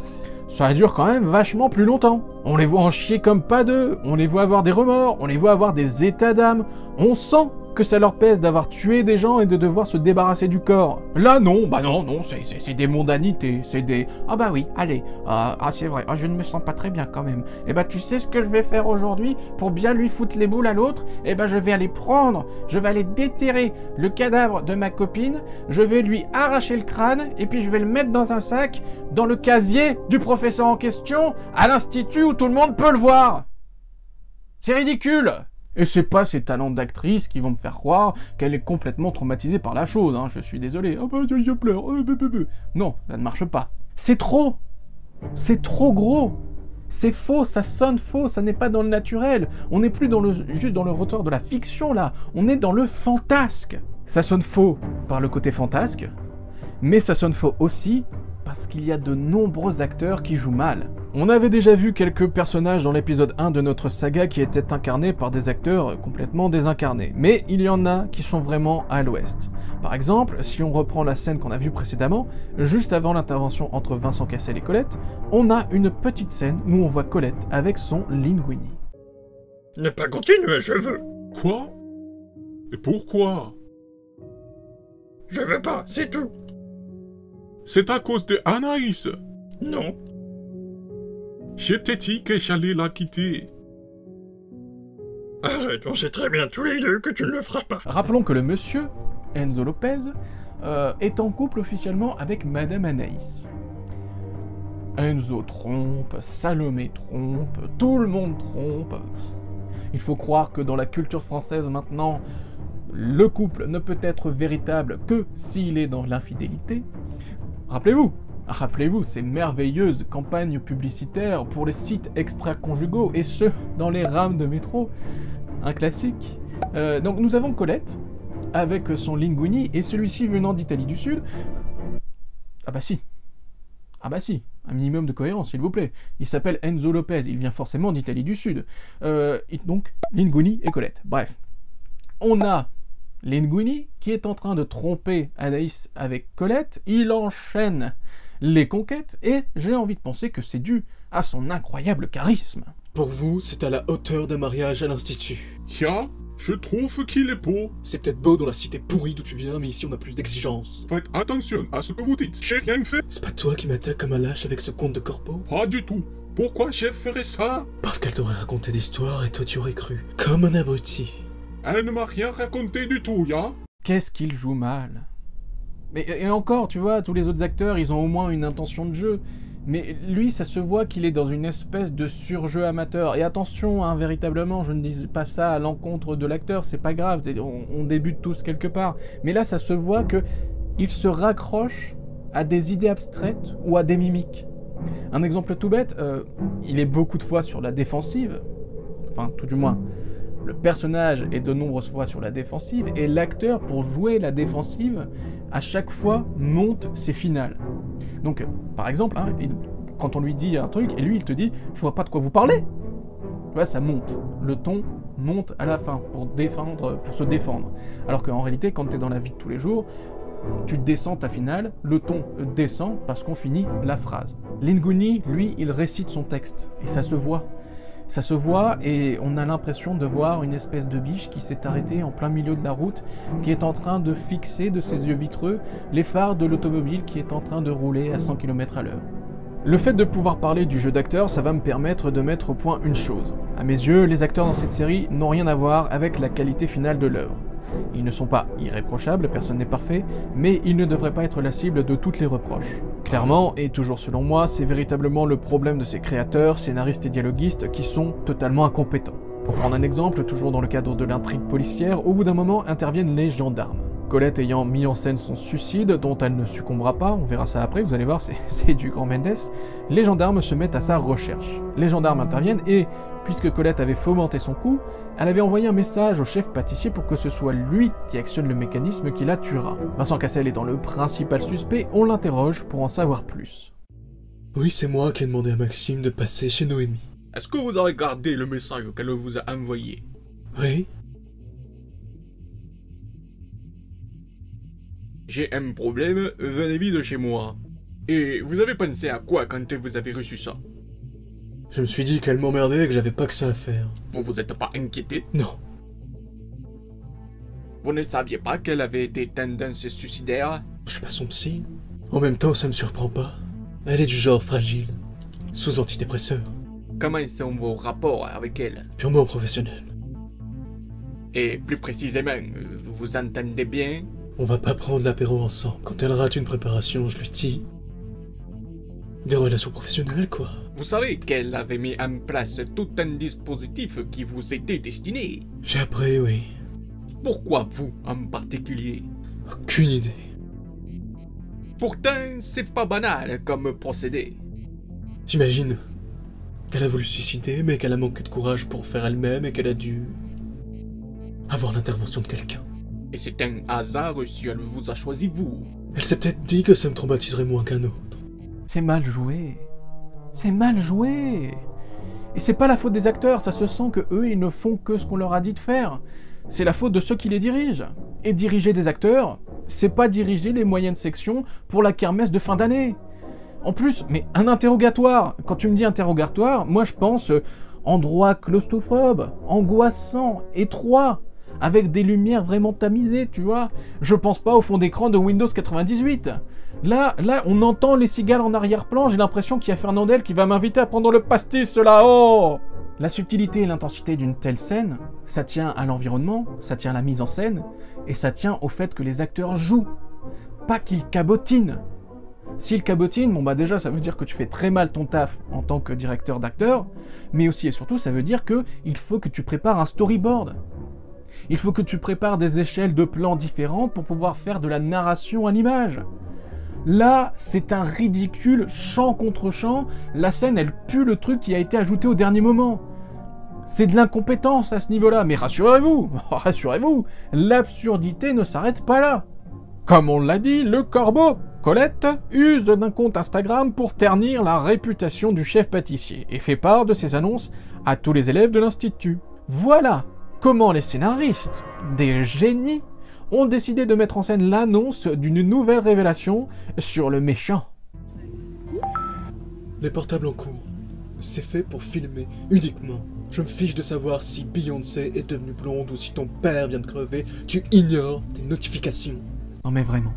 ça dure quand même vachement plus longtemps. On les voit en chier comme pas deux, on les voit avoir des remords, on les voit avoir des états d'âme. On sent que ça leur pèse d'avoir tué des gens et de devoir se débarrasser du corps. Là non, bah non, c'est des mondanités, c'est des... Ah bah oui, allez, c'est vrai, je ne me sens pas très bien quand même. Eh bah tu sais ce que je vais faire aujourd'hui pour bien lui foutre les boules à l'autre? Eh bah je vais aller je vais aller déterrer le cadavre de ma copine, je vais lui arracher le crâne et puis je vais le mettre dans un sac dans le casier du professeur en question à l'institut où tout le monde peut le voir. C'est ridicule! Et c'est pas ses talents d'actrice qui vont me faire croire qu'elle est complètement traumatisée par la chose, hein, je suis désolé. Oh bah je pleure, non, ça ne marche pas. C'est trop gros. C'est faux, ça sonne faux, ça n'est pas dans le naturel. On n'est plus juste dans le retour de la fiction là, on est dans le fantasque. Ça sonne faux par le côté fantasque, mais ça sonne faux aussi parce qu'il y a de nombreux acteurs qui jouent mal. On avait déjà vu quelques personnages dans l'épisode 1 de notre saga qui étaient incarnés par des acteurs complètement désincarnés, mais il y en a qui sont vraiment à l'ouest. Par exemple, si on reprend la scène qu'on a vue précédemment, juste avant l'intervention entre Vincent Cassel et Colette, on a une petite scène où on voit Colette avec son Linguini. Ne pas continuer, je veux. Quoi? Et pourquoi? Je veux pas, c'est tout. C'est à cause de Anaïs. Non. Je t'ai dit que j'allais la quitter. Arrête, on sait très bien tous les deux que tu ne le feras pas. Rappelons que le monsieur, Enzo Lopez, est en couple officiellement avec Madame Anaïs. Enzo trompe, Salomé trompe, tout le monde trompe. Il faut croire que dans la culture française maintenant, le couple ne peut être véritable que s'il est dans l'infidélité. Rappelez-vous ces merveilleuses campagnes publicitaires pour les sites extra-conjugaux, et ce, dans les rames de métro. Un classique. Donc nous avons Colette, avec son Linguini, et celui-ci venant d'Italie du Sud. Ah bah si, un minimum de cohérence, s'il vous plaît. Il s'appelle Enzo Lopez, il vient forcément d'Italie du Sud. Donc, Linguini et Colette. Bref. On a Linguini qui est en train de tromper Anaïs avec Colette, il enchaîne les conquêtes, et j'ai envie de penser que c'est dû à son incroyable charisme. Pour vous, c'est à la hauteur d'un mariage à l'institut. Ya, je trouve qu'il est beau. C'est peut-être beau dans la cité pourrie d'où tu viens, mais ici on a plus d'exigences. Faites attention à ce que vous dites, j'ai rien fait. C'est pas toi qui m'attaques comme un lâche avec ce conte de corpo? Pas du tout. Pourquoi j'ai fait ça? Parce qu'elle t'aurait raconté d'histoires et toi tu aurais cru. Comme un abruti. Elle ne m'a rien raconté du tout, ya. Qu'est-ce qu'il joue mal. Mais et encore, tu vois, tous les autres acteurs, ils ont au moins une intention de jeu. Mais lui, ça se voit qu'il est dans une espèce de surjeu amateur. Et attention, hein, véritablement, je ne dis pas ça à l'encontre de l'acteur, c'est pas grave, on débute tous quelque part. Mais là, ça se voit que il se raccroche à des idées abstraites ou à des mimiques. Un exemple tout bête, il est beaucoup de fois sur la défensive, enfin, tout du moins, le personnage est de nombreuses fois sur la défensive, et l'acteur, pour jouer la défensive, à chaque fois monte ses finales. Donc, par exemple, hein, quand on lui dit un truc, et lui il te dit « je vois pas de quoi vous parlez !» Tu vois, ça monte. Le ton monte à la fin pour se défendre. Alors qu'en réalité, quand tu es dans la vie de tous les jours, tu descends ta finale, le ton descend parce qu'on finit la phrase. Linguini, lui, il récite son texte, et ça se voit. Ça se voit, et on a l'impression de voir une espèce de biche qui s'est arrêtée en plein milieu de la route, qui est en train de fixer de ses yeux vitreux les phares de l'automobile qui est en train de rouler à 100 km à l'heure. Le fait de pouvoir parler du jeu d'acteur, ça va me permettre de mettre au point une chose. À mes yeux, les acteurs dans cette série n'ont rien à voir avec la qualité finale de l'œuvre. Ils ne sont pas irréprochables, personne n'est parfait, mais ils ne devraient pas être la cible de toutes les reproches. Clairement, et toujours selon moi, c'est véritablement le problème de ces créateurs, scénaristes et dialoguistes qui sont totalement incompétents. Pour prendre un exemple, toujours dans le cadre de l'intrigue policière, au bout d'un moment interviennent les gendarmes. Colette ayant mis en scène son suicide, dont elle ne succombera pas, on verra ça après, vous allez voir, c'est du grand Mendes, les gendarmes se mettent à sa recherche. Les gendarmes interviennent et, puisque Colette avait fomenté son coup, elle avait envoyé un message au chef pâtissier pour que ce soit lui qui actionne le mécanisme qui la tuera. Vincent Cassel étant le principal suspect, on l'interroge pour en savoir plus. Oui, c'est moi qui ai demandé à Maxime de passer chez Noémie. Est-ce que vous avez gardé le message qu'elle vous a envoyé? Oui. J'ai un problème, venez vite chez moi. Et vous avez pensé à quoi quand vous avez reçu ça? Je me suis dit qu'elle m'emmerdait et que j'avais pas que ça à faire. Vous vous êtes pas inquiété? Non. Vous ne saviez pas qu'elle avait des tendances suicidaires? Je suis pas son psy. En même temps, ça me surprend pas. Elle est du genre fragile, sous antidépresseur. Comment sont vos rapports avec elle? Purement professionnel. Et plus précisément, vous vous entendez bien? On va pas prendre l'apéro ensemble. Quand elle rate une préparation, je lui dis... des relations professionnelles, quoi. Vous savez qu'elle avait mis en place tout un dispositif qui vous était destiné. J'ai appris, oui. Pourquoi vous, en particulier? Aucune idée. Pourtant, c'est pas banal comme procédé. J'imagine qu'elle a voulu se suicider, mais qu'elle a manqué de courage pour faire elle-même et qu'elle a dû... avoir l'intervention de quelqu'un. Et c'est un hasard si elle vous a choisi vous. Elle s'est peut-être dit que ça me traumatiserait moins qu'un autre. c'est mal joué. C'est mal joué. Et c'est pas la faute des acteurs, ça se sent que eux, ils ne font que ce qu'on leur a dit de faire. C'est la faute de ceux qui les dirigent. Et diriger des acteurs, c'est pas diriger les moyennes sections pour la kermesse de fin d'année. En plus, mais un interrogatoire, quand tu me dis interrogatoire, moi je pense endroit claustrophobe, angoissant, étroit, avec des lumières vraiment tamisées, tu vois. Je pense pas au fond d'écran de Windows 98. Là, on entend les cigales en arrière-plan, j'ai l'impression qu'il y a Fernandel qui va m'inviter à prendre le pastis là-haut. La subtilité et l'intensité d'une telle scène, ça tient à l'environnement, ça tient à la mise en scène, et ça tient au fait que les acteurs jouent, pas qu'ils cabotinent. S'ils cabotinent, bon bah déjà ça veut dire que tu fais très mal ton taf en tant que directeur d'acteur, mais aussi et surtout ça veut dire que il faut que tu prépares un storyboard. Il faut que tu prépares des échelles de plans différentes pour pouvoir faire de la narration à l'image. Là, c'est un ridicule champ contre champ, la scène elle pue le truc qui a été ajouté au dernier moment. C'est de l'incompétence à ce niveau-là, mais rassurez-vous, l'absurdité ne s'arrête pas là. Comme on l'a dit, le corbeau, Colette, use d'un compte Instagram pour ternir la réputation du chef pâtissier et fait part de ses annonces à tous les élèves de l'institut. Voilà comment les scénaristes, des génies, ont décidé de mettre en scène l'annonce d'une nouvelle révélation sur le méchant. Les portables en cours, c'est fait pour filmer uniquement. Je me fiche de savoir si Beyoncé est devenue blonde ou si ton père vient de crever, tu ignores tes notifications. Non mais vraiment.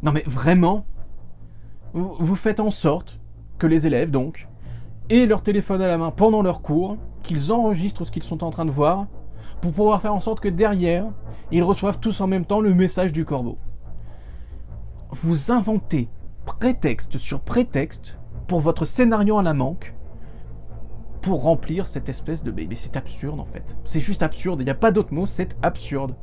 Non mais vraiment, vous faites en sorte que les élèves, donc, aient leur téléphone à la main pendant leur cours, qu'ils enregistrent ce qu'ils sont en train de voir, pour pouvoir faire en sorte que derrière, ils reçoivent tous en même temps le message du corbeau. Vous inventez prétexte sur prétexte pour votre scénario à la manque, pour remplir cette espèce de... Mais c'est absurde en fait. C'est juste absurde, il n'y a pas d'autre mot, c'est absurde.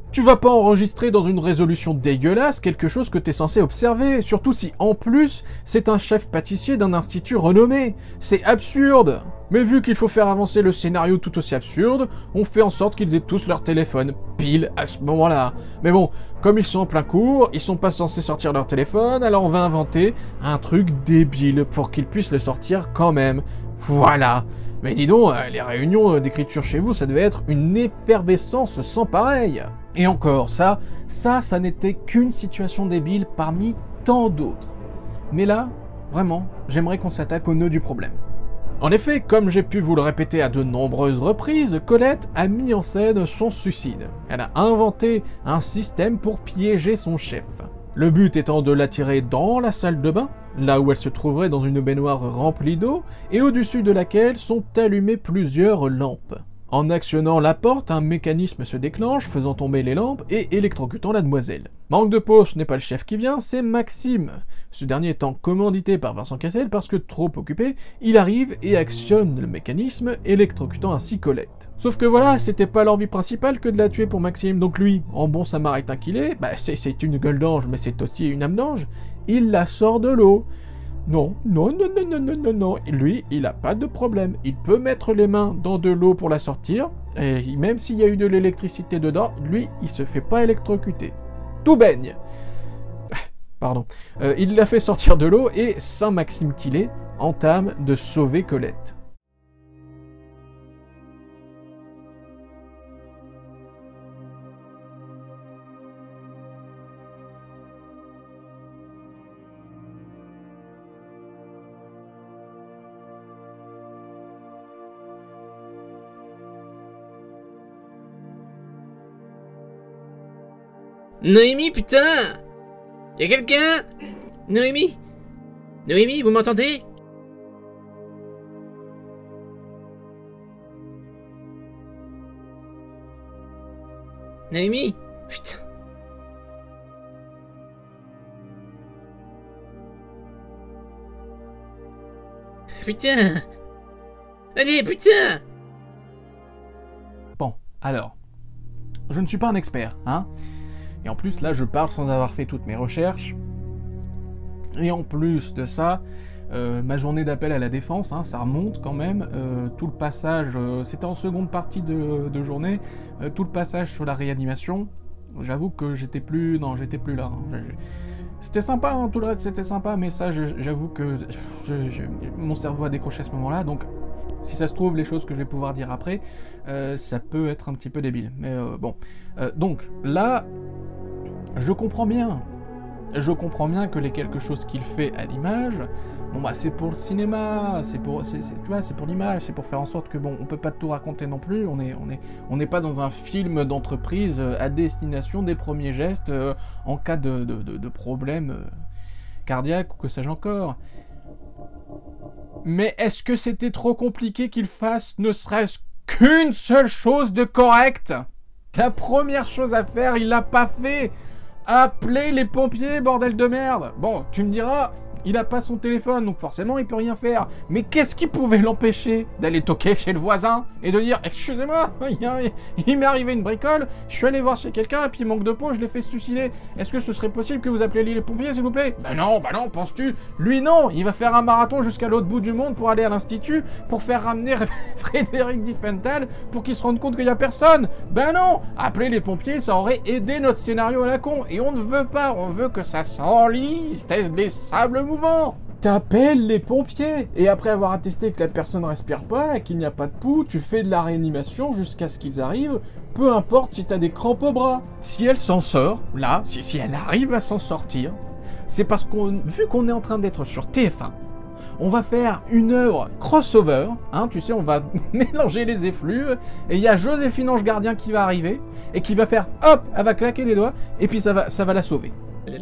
Tu vas pas enregistrer dans une résolution dégueulasse quelque chose que t'es censé observer, surtout si en plus c'est un chef pâtissier d'un institut renommé. C'est absurde. Mais vu qu'il faut faire avancer le scénario tout aussi absurde, on fait en sorte qu'ils aient tous leur téléphone pile à ce moment-là. Mais bon, comme ils sont en plein cours, ils sont pas censés sortir leur téléphone, alors on va inventer un truc débile pour qu'ils puissent le sortir quand même. Voilà. Mais dis donc, les réunions d'écriture chez vous, ça devait être une effervescence sans pareil. Et encore, ça n'était qu'une situation débile parmi tant d'autres. Mais là, vraiment, j'aimerais qu'on s'attaque au nœud du problème. En effet, comme j'ai pu vous le répéter à de nombreuses reprises, Colette a mis en scène son suicide. Elle a inventé un système pour piéger son chef. Le but étant de l'attirer dans la salle de bain, là où elle se trouverait dans une baignoire remplie d'eau, et au-dessus de laquelle sont allumées plusieurs lampes. En actionnant la porte, un mécanisme se déclenche, faisant tomber les lampes et électrocutant la demoiselle. Manque de peau, ce n'est pas le chef qui vient, c'est Maxime. Ce dernier étant commandité par Vincent Cassel parce que trop occupé, il arrive et actionne le mécanisme, électrocutant ainsi Colette. Sauf que voilà, c'était pas l'envie principale que de la tuer pour Maxime, donc lui, en bon samaritain qu'il est, c'est une gueule d'ange, mais c'est aussi une âme d'ange, il la sort de l'eau. Non, lui, il a pas de problème. Il peut mettre les mains dans de l'eau pour la sortir, et même s'il y a eu de l'électricité dedans, lui, il se fait pas électrocuter. Tout baigne. Pardon. Il l'a fait sortir de l'eau, et Saint-Maxime qu'il est, entame de sauver Colette. Noémie, putain! Y'a quelqu'un? Noémie? Noémie, vous m'entendez? Noémie? Putain. Putain! Allez, putain! Bon, alors, je ne suis pas un expert, hein? Et en plus, là, je parle sans avoir fait toutes mes recherches. Et en plus de ça, ma journée d'appel à la défense, hein, ça remonte quand même. Tout le passage, c'était en seconde partie de journée, tout le passage sur la réanimation, j'avoue que j'étais plus là. Hein. C'était sympa, hein, tout le reste c'était sympa, mais ça, j'avoue que mon cerveau a décroché à ce moment-là, donc si ça se trouve, les choses que je vais pouvoir dire après, ça peut être un petit peu débile. Mais bon. Donc, là, je comprends bien. Je comprends bien que les quelque chose qu'il fait à l'image, bon bah c'est pour le cinéma, tu vois, c'est pour l'image, c'est pour faire en sorte que bon, on peut pas tout raconter non plus, on n'est pas dans un film d'entreprise à destination des premiers gestes en cas de problème cardiaque ou que sais-je encore. Mais est-ce que c'était trop compliqué qu'il fasse ne serait-ce qu'une seule chose de correcte? La première chose à faire, il l'a pas fait. Appelez les pompiers, bordel de merde. Bon, tu me diras, il a pas son téléphone, donc forcément il peut rien faire. Mais qu'est-ce qui pouvait l'empêcher d'aller toquer chez le voisin et de dire « Excusez-moi, il m'est arrivé une bricole, je suis allé voir chez quelqu'un et puis manque de peau, je l'ai fait suicider. Est-ce que ce serait possible que vous appeliez les pompiers, s'il vous plaît ?» Bah non, penses-tu? Lui non, il va faire un marathon jusqu'à l'autre bout du monde pour aller à l'institut, pour faire ramener Frédéric Diffenthal pour qu'il se rende compte qu'il y a personne. Ben non, appeler les pompiers, ça aurait aidé notre scénario à la con. Et on ne veut pas, on veut que ça s'enlise, les sables mouvants. T'appelles les pompiers, et après avoir attesté que la personne ne respire pas et qu'il n'y a pas de pouls, tu fais de la réanimation jusqu'à ce qu'ils arrivent, peu importe si t'as des crampes au bras. Si elle s'en sort, là, si elle arrive à s'en sortir, c'est parce vu qu'on est en train d'être sur TF1, on va faire une œuvre crossover, hein, tu sais, on va mélanger les effluves, et il y a Joséphine Ange Gardien qui va arriver, et qui va faire, hop, elle va claquer des doigts, et puis ça va la sauver.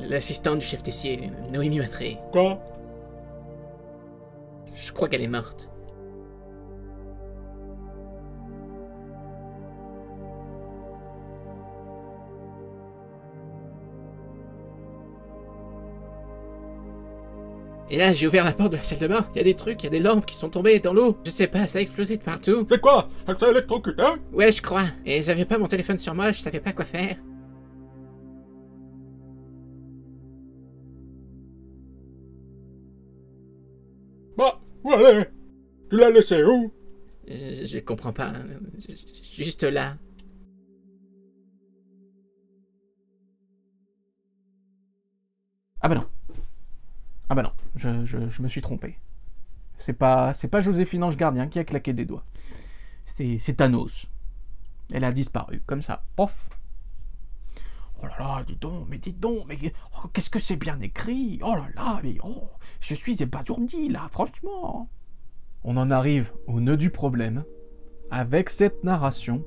L'assistante du chef Tessier, Noémie Matré. Quoi? Je crois qu'elle est morte. Et là, j'ai ouvert la porte de la salle de bain, il y a des trucs, il y a des lampes qui sont tombées dans l'eau. Je sais pas, ça a explosé de partout. C'est quoi? Elle s'est électrocutée? Ouais, je crois. Et j'avais pas mon téléphone sur moi, je savais pas quoi faire. Bah, où elle est? Tu l'as laissée où? Je comprends pas. Juste là. Ah bah non. Ah bah non, je me suis trompé. C'est pas Joséphine Ange Gardien qui a claqué des doigts. C'est Thanos. Elle a disparu, comme ça. Pof. Oh là là, dis donc, mais oh, qu'est-ce que c'est bien écrit. Oh là là, mais oh, je suis ébasourdi là, franchement. On en arrive au nœud du problème. Avec cette narration,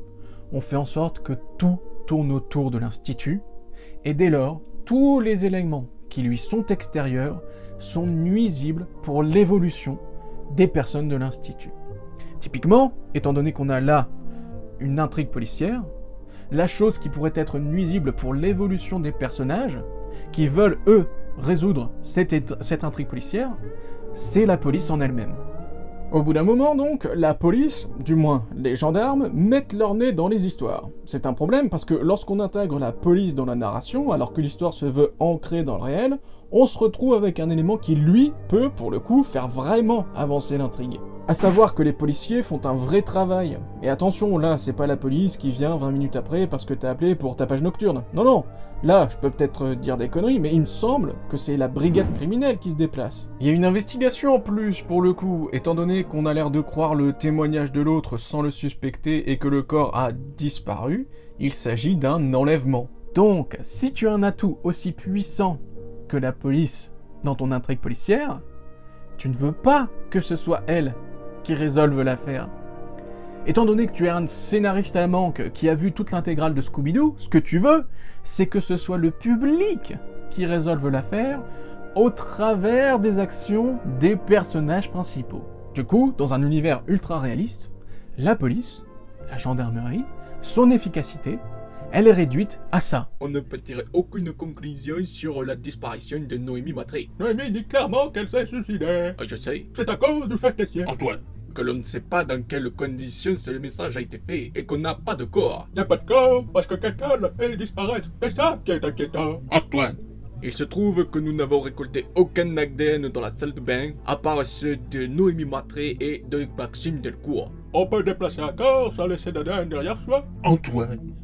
on fait en sorte que tout tourne autour de l'Institut, et dès lors, tous les éléments qui lui sont extérieurs sont nuisibles pour l'évolution des personnes de l'Institut. Typiquement, étant donné qu'on a là une intrigue policière, la chose qui pourrait être nuisible pour l'évolution des personnages, qui veulent, eux, résoudre cette intrigue policière, c'est la police en elle-même. Au bout d'un moment, donc, la police, du moins les gendarmes, mettent leur nez dans les histoires. C'est un problème parce que lorsqu'on intègre la police dans la narration, alors que l'histoire se veut ancrée dans le réel, on se retrouve avec un élément qui, lui, peut, pour le coup, faire vraiment avancer l'intrigue. À savoir que les policiers font un vrai travail. Et attention, là, c'est pas la police qui vient 20 minutes après parce que t'as appelé pour ta page nocturne. Non, non. Là, je peux peut-être dire des conneries, mais il me semble que c'est la brigade criminelle qui se déplace. Il y a une investigation en plus, pour le coup, étant donné qu'on a l'air de croire le témoignage de l'autre sans le suspecter et que le corps a disparu, il s'agit d'un enlèvement. Donc, si tu as un atout aussi puissant que la police dans ton intrigue policière, tu ne veux pas que ce soit elle qui résolve l'affaire. Étant donné que tu es un scénariste à la manque qui a vu toute l'intégrale de Scooby-Doo, ce que tu veux, c'est que ce soit le public qui résolve l'affaire au travers des actions des personnages principaux. Du coup, dans un univers ultra réaliste, la police, la gendarmerie, son efficacité, elle est réduite à ça. On ne peut tirer aucune conclusion sur la disparition de Noémie Matré. Noémie dit clairement qu'elle s'est suicidée. Je sais. C'est à cause du chef Tessier. Antoine. Que l'on ne sait pas dans quelles conditions ce message a été fait et qu'on n'a pas de corps. Il n'y a pas de corps parce que quelqu'un l'a fait disparaître. C'est ça qui est inquiétant. Antoine. Il se trouve que nous n'avons récolté aucun ADN dans la salle de bain, à part ceux de Noémie Matré et de Maxime Delcourt. On peut déplacer un corps sans laisser d'ADN derrière soi. Antoine.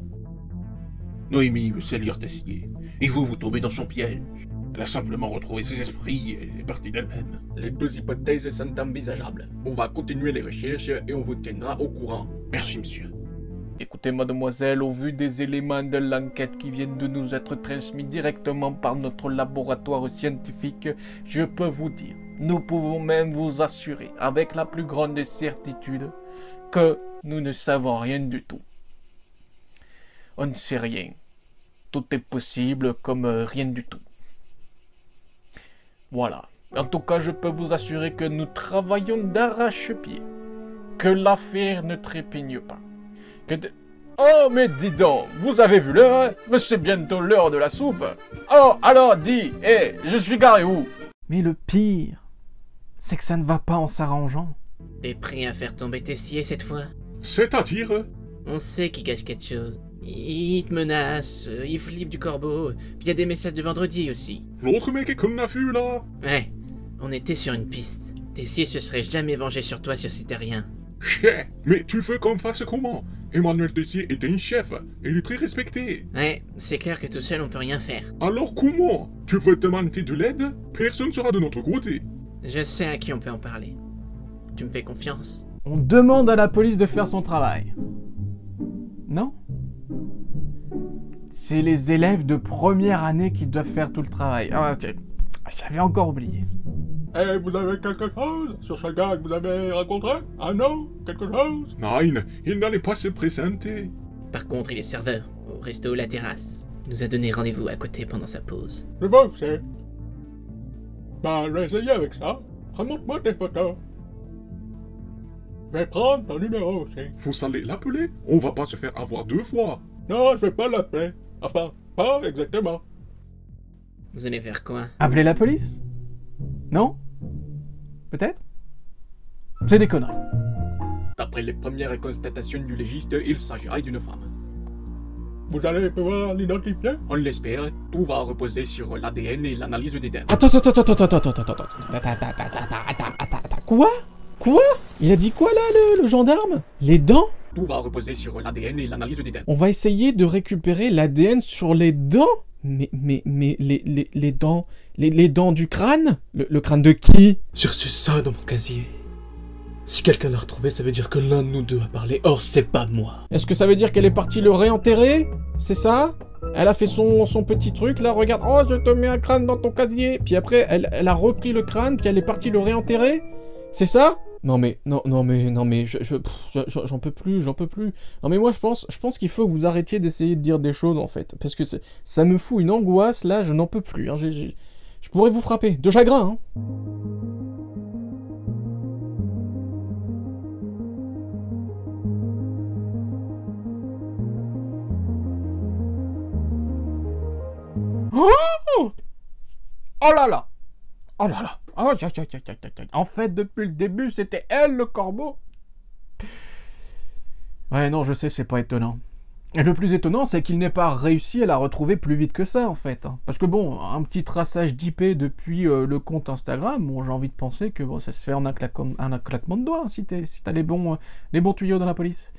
Noémie veut salir Tessier, et vous tombez dans son piège. Elle a simplement retrouvé ses esprits et est partie d'elle-même. Les deux hypothèses sont envisageables. On va continuer les recherches et on vous tiendra au courant. Merci, monsieur. Écoutez, mademoiselle, au vu des éléments de l'enquête qui viennent de nous être transmis directement par notre laboratoire scientifique, je peux vous dire, nous pouvons même vous assurer, avec la plus grande certitude, que nous ne savons rien du tout. On ne sait rien. Tout est possible comme rien du tout. Voilà. En tout cas, je peux vous assurer que nous travaillons d'arrache-pied. Que l'affaire ne trépigne pas. Oh, mais dis donc, vous avez vu l'heure, hein? Mais c'est bientôt l'heure de la soupe. Oh, alors, dis, je suis garé où? Mais le pire, c'est que ça ne va pas en s'arrangeant. T'es prêt à faire tomber Tessier cette fois? C'est-à-dire? On sait qu'il cache quelque chose. Il te menace, il flippe du corbeau, puis il y a des messages de vendredi aussi. L'autre mec est comme Nafu, là? Ouais, on était sur une piste. Tessier se serait jamais vengé sur toi si c'était rien. Chais, mais tu veux qu'on fasse comment? Emmanuel Tessier est un chef, et il est très respecté. Ouais, c'est clair que tout seul on peut rien faire. Alors comment? Tu veux demander de l'aide? Personne sera de notre côté. Je sais à qui on peut en parler. Tu me fais confiance? On demande à la police de faire son travail. Non? C'est les élèves de première année qui doivent faire tout le travail. Ah, j'avais encore oublié. Vous avez quelque chose sur ce gars que vous avez rencontré? Ah non? Quelque chose? Nein, il n'allait pas se présenter. Par contre, il est serveur, au resto La Terrasse. Il nous a donné rendez-vous à côté pendant sa pause. Je vois où c'est. Ben, je vais essayer avec ça. Remonte-moi tes photos. Je vais prendre ton numéro aussi. Faut aller l'appeler? On va pas se faire avoir 2 fois. Non, je vais pas l'appeler. Enfin, pas exactement. Vous allez faire quoi? Appeler la police? Non? Peut-être? C'est des conneries. D'après les premières constatations du légiste, il s'agira d'une femme. Vous allez pouvoir l'identifier? On l'espère. Tout va reposer sur l'ADN et l'analyse des dents. Attends. Quoi? Quoi? Il a dit quoi là, le gendarme? Les dents? Tout va reposer sur l'ADN et l'analyse des dents. On va essayer de récupérer l'ADN sur les dents? Mais les dents... Les dents du crâne? Le crâne de qui? J'ai reçu ça dans mon casier. Si quelqu'un l'a retrouvé, ça veut dire que l'un de nous deux a parlé. Or, c'est pas moi. Est-ce que ça veut dire qu'elle est partie le réenterrer? C'est ça? Elle a fait son petit truc, là, regarde. Oh, je te mets un crâne dans ton casier. Puis après, elle a repris le crâne, puis elle est partie le réenterrer? C'est ça? Non mais, j'en peux plus. Non mais moi je pense qu'il faut que vous arrêtiez d'essayer de dire des choses en fait. Parce que ça me fout une angoisse, là, je n'en peux plus. Hein. Je pourrais vous frapper, de chagrin, hein. Oh là là! Oh là là! Oh, en fait, depuis le début, c'était elle, le corbeau. Ouais, non, je sais, c'est pas étonnant. Et le plus étonnant, c'est qu'il n'ait pas réussi à la retrouver plus vite que ça, en fait. Parce que bon, un petit traçage d'IP depuis le compte Instagram, bon, j'ai envie de penser que bon, ça se fait en un claquement de doigts, hein, si t'as les bons tuyaux dans la police.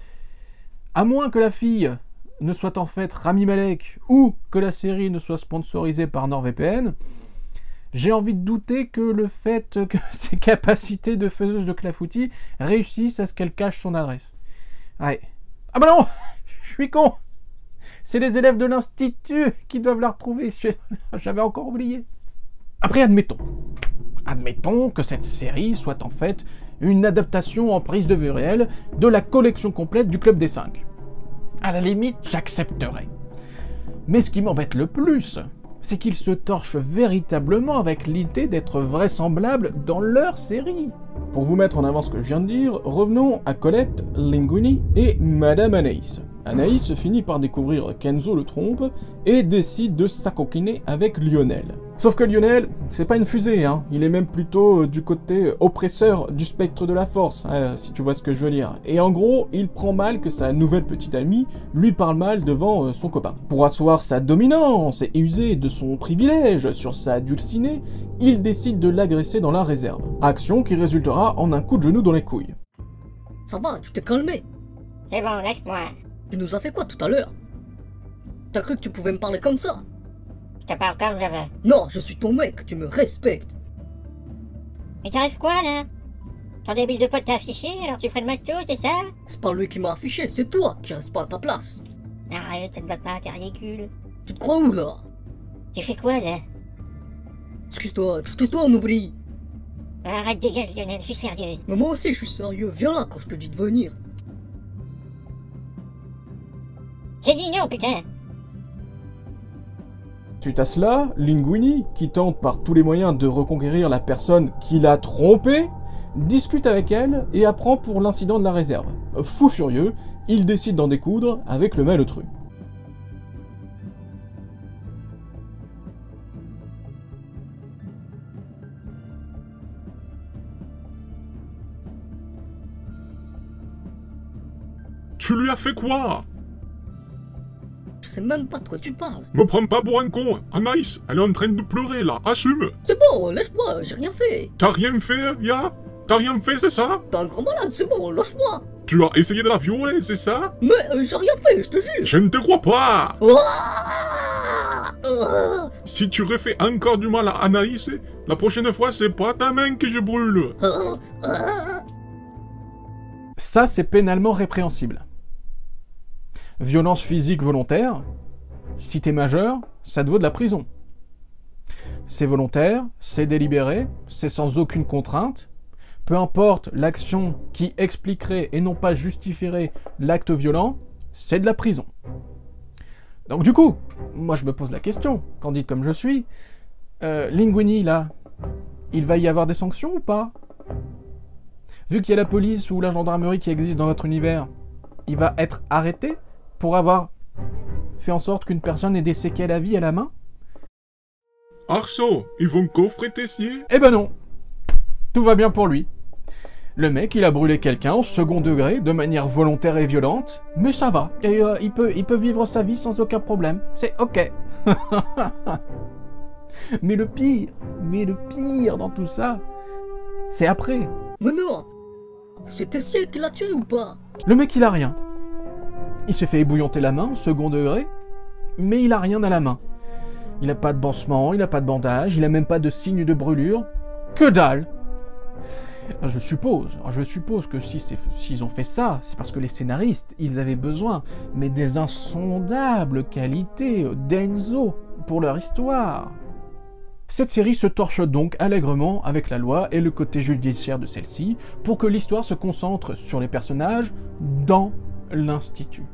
À moins que la fille ne soit en fait Rami Malek, ou que la série ne soit sponsorisée par NordVPN, j'ai envie de douter que le fait que ses capacités de faiseuse de clafoutis réussissent à ce qu'elle cache son adresse. Ouais. Ah bah non! Je suis con! C'est les élèves de l'institut qui doivent la retrouver. J'avais encore oublié. Après, admettons que cette série soit en fait une adaptation en prise de vue réelle de la collection complète du Club des 5. À la limite, j'accepterais. Mais ce qui m'embête le plus, c'est qu'ils se torchent véritablement avec l'idée d'être vraisemblables dans leur série. Pour vous mettre en avant ce que je viens de dire, revenons à Colette, Linguini et Madame Anaïs. Anaïs finit par découvrir Kenzo le trompe et décide de s'acoquiner avec Lionel. Sauf que Lionel, c'est pas une fusée, hein. Il est même plutôt du côté oppresseur du spectre de la force, si tu vois ce que je veux dire. Et en gros, il prend mal que sa nouvelle petite amie lui parle mal devant son copain. Pour asseoir sa dominance et user de son privilège sur sa dulcinée, il décide de l'agresser dans la réserve. Action qui résultera en un coup de genou dans les couilles. Ça va, tu t'es calmé. C'est bon, lâche-moi. Tu nous as fait quoi tout à l'heure? T'as cru que tu pouvais me parler comme ça? Je te parle comme je veux. Non, je suis ton mec, tu me respectes. Mais t'arrives quoi, là? Ton débile de pote t'a affiché, alors tu ferais le macho, c'est ça? C'est pas lui qui m'a affiché, c'est toi qui reste pas à ta place. Arrête, ça te bloque pas, t'es ridicule. Tu te crois où, là? Tu fais quoi, là? Excuse-toi, on oublie. Arrête, dégage, Lionel, je suis sérieuse. Mais moi aussi, je suis sérieux. Viens là quand je te dis de venir. J'ai dit non, putain. Suite à cela, Linguini, qui tente par tous les moyens de reconquérir la personne qui l'a trompé, discute avec elle et apprend pour l'incident de la réserve. Fou furieux, il décide d'en découdre avec le malotru. Tu lui as fait quoi? Je sais même pas de quoi tu parles. Me prends pas pour un con. Anaïs, elle est en train de pleurer là, assume. C'est bon, lâche-moi, j'ai rien fait. T'as rien fait, Ya? T'as rien fait, c'est ça? T'es un grand malade, c'est bon, lâche-moi. Tu as essayé de la violer, c'est ça? Mais j'ai rien fait, je te jure. Je ne te crois pas. Ah. Si tu refais encore du mal à Anaïs, la prochaine fois, c'est pas ta main que je brûle. Ça, c'est pénalement répréhensible. Violence physique volontaire, si t'es majeur, ça te vaut de la prison. C'est volontaire, c'est délibéré, c'est sans aucune contrainte. Peu importe l'action qui expliquerait et non pas justifierait l'acte violent, c'est de la prison. Donc du coup, moi je me pose la question, candide comme je suis, Linguini là, il va y avoir des sanctions ou pas? Vu qu'il y a la police ou la gendarmerie qui existe dans votre univers, il va être arrêté pour avoir fait en sorte qu'une personne ait des séquelles à vie à la main? Arceau, ils vont coffrer Tessier? Eh ben non. Tout va bien pour lui. Le mec, il a brûlé quelqu'un au second degré, de manière volontaire et violente, mais ça va. Et, il peut vivre sa vie sans aucun problème. C'est ok. Mais le pire dans tout ça, c'est après. Mais non! C'est Tessier qui l'a tué ou pas? Le mec, il a rien. Il s'est fait ébouillanter la main au second degré, mais il a rien à la main. Il a pas de pansement, il a pas de bandage, il a même pas de signe de brûlure. Que dalle! Je suppose que s'ils ont fait ça, c'est parce que les scénaristes, ils avaient besoin, mais des insondables qualités d'Enzo pour leur histoire. Cette série se torche donc allègrement avec la loi et le côté judiciaire de celle-ci pour que l'histoire se concentre sur les personnages dans l'Institut.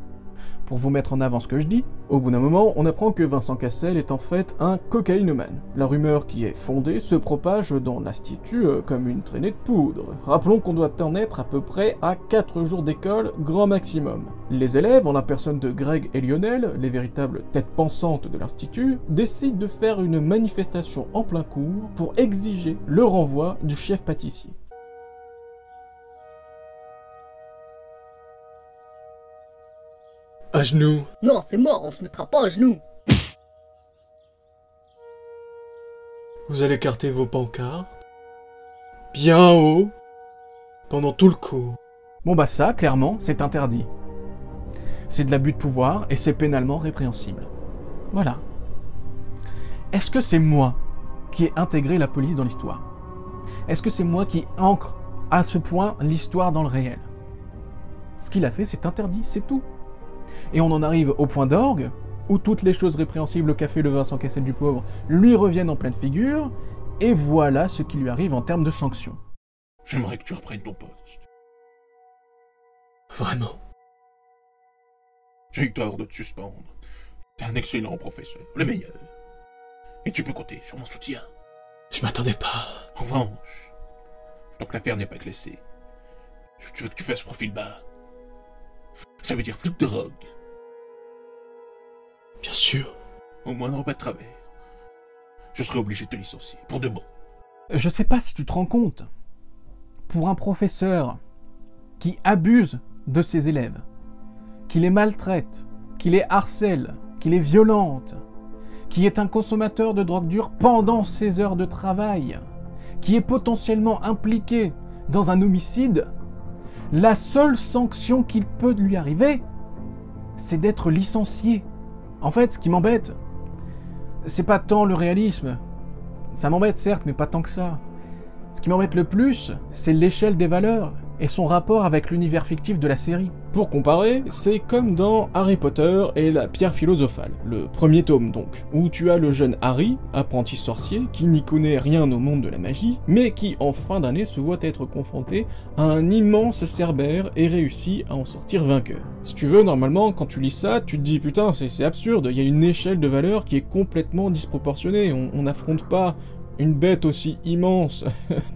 Pour vous mettre en avant ce que je dis, au bout d'un moment, on apprend que Vincent Cassel est en fait un cocaïnomane. La rumeur qui est fondée se propage dans l'Institut comme une traînée de poudre. Rappelons qu'on doit en être à peu près à 4 jours d'école, grand maximum. Les élèves, en la personne de Greg et Lionel, les véritables têtes pensantes de l'Institut, décident de faire une manifestation en plein cours pour exiger le renvoi du chef pâtissier. À genoux. Non, c'est mort, on se mettra pas à genoux. Vous allez écarter vos pancartes. Bien haut. Pendant tout le cours. Bon bah ça, clairement, c'est interdit. C'est de l'abus de pouvoir et c'est pénalement répréhensible. Voilà. Est-ce que c'est moi qui ai intégré la police dans l'histoire? Est-ce que c'est moi qui ancre à ce point l'histoire dans le réel? Ce qu'il a fait, c'est interdit, c'est tout. Et on en arrive au point d'orgue, où toutes les choses répréhensibles qu'a fait le Vincent Cassel du pauvre lui reviennent en pleine figure, et voilà ce qui lui arrive en termes de sanctions. J'aimerais que tu reprennes ton poste. Vraiment. J'ai eu tort de te suspendre. T'es un excellent professeur, le meilleur. Et tu peux compter sur mon soutien. Je m'attendais pas. En revanche, tant que l'affaire n'est pas classée, je veux que tu fasses profil bas. Ça veut dire plus de drogue. Bien sûr. Au moindre pas de travers, je serai obligé de te licencier, pour de bon. Je sais pas si tu te rends compte. Pour un professeur qui abuse de ses élèves, qui les maltraite, qui les harcèle, qui les violente, qui est un consommateur de drogue dure pendant ses heures de travail, qui est potentiellement impliqué dans un homicide, la seule sanction qu'il peut lui arriver, c'est d'être licencié. En fait, ce qui m'embête, c'est pas tant le réalisme. Ça m'embête certes, mais pas tant que ça. Ce qui m'embête le plus, c'est l'échelle des valeurs et son rapport avec l'univers fictif de la série. Pour comparer, c'est comme dans Harry Potter et la pierre philosophale, le premier tome donc, où tu as le jeune Harry, apprenti sorcier, qui n'y connaît rien au monde de la magie, mais qui en fin d'année se voit être confronté à un immense cerbère et réussit à en sortir vainqueur. Si tu veux, normalement, quand tu lis ça, tu te dis putain, c'est absurde, il y a une échelle de valeurs qui est complètement disproportionnée, on n'affronte pas une bête aussi immense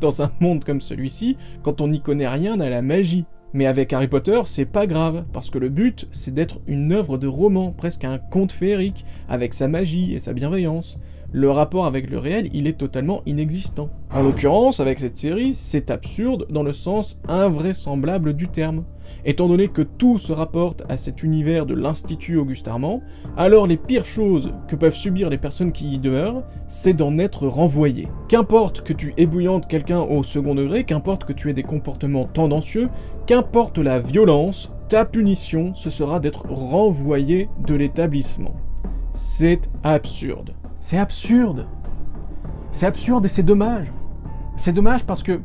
dans un monde comme celui-ci quand on n'y connaît rien à la magie. Mais avec Harry Potter, c'est pas grave, parce que le but, c'est d'être une œuvre de roman, presque un conte féerique, avec sa magie et sa bienveillance. Le rapport avec le réel, il est totalement inexistant. En l'occurrence, avec cette série, c'est absurde dans le sens invraisemblable du terme. Étant donné que tout se rapporte à cet univers de l'Institut Auguste Armand, alors les pires choses que peuvent subir les personnes qui y demeurent, c'est d'en être renvoyé. Qu'importe que tu ébouillantes quelqu'un au second degré, qu'importe que tu aies des comportements tendancieux, qu'importe la violence, ta punition, ce sera d'être renvoyé de l'établissement. C'est absurde. C'est absurde. C'est absurde et c'est dommage. C'est dommage parce que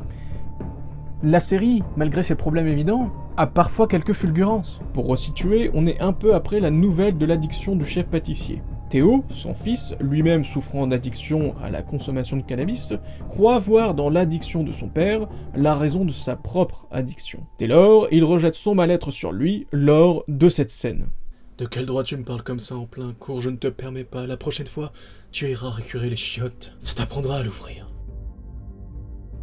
la série, malgré ses problèmes évidents, a parfois quelques fulgurances. Pour resituer, on est un peu après la nouvelle de l'addiction du chef pâtissier. Théo, son fils, lui-même souffrant d'addiction à la consommation de cannabis, croit voir dans l'addiction de son père la raison de sa propre addiction. Dès lors, il rejette son mal-être sur lui lors de cette scène. De quel droit tu me parles comme ça en plein cours? Je ne te permets pas. La prochaine fois, tu iras récurer les chiottes. Ça t'apprendra à l'ouvrir.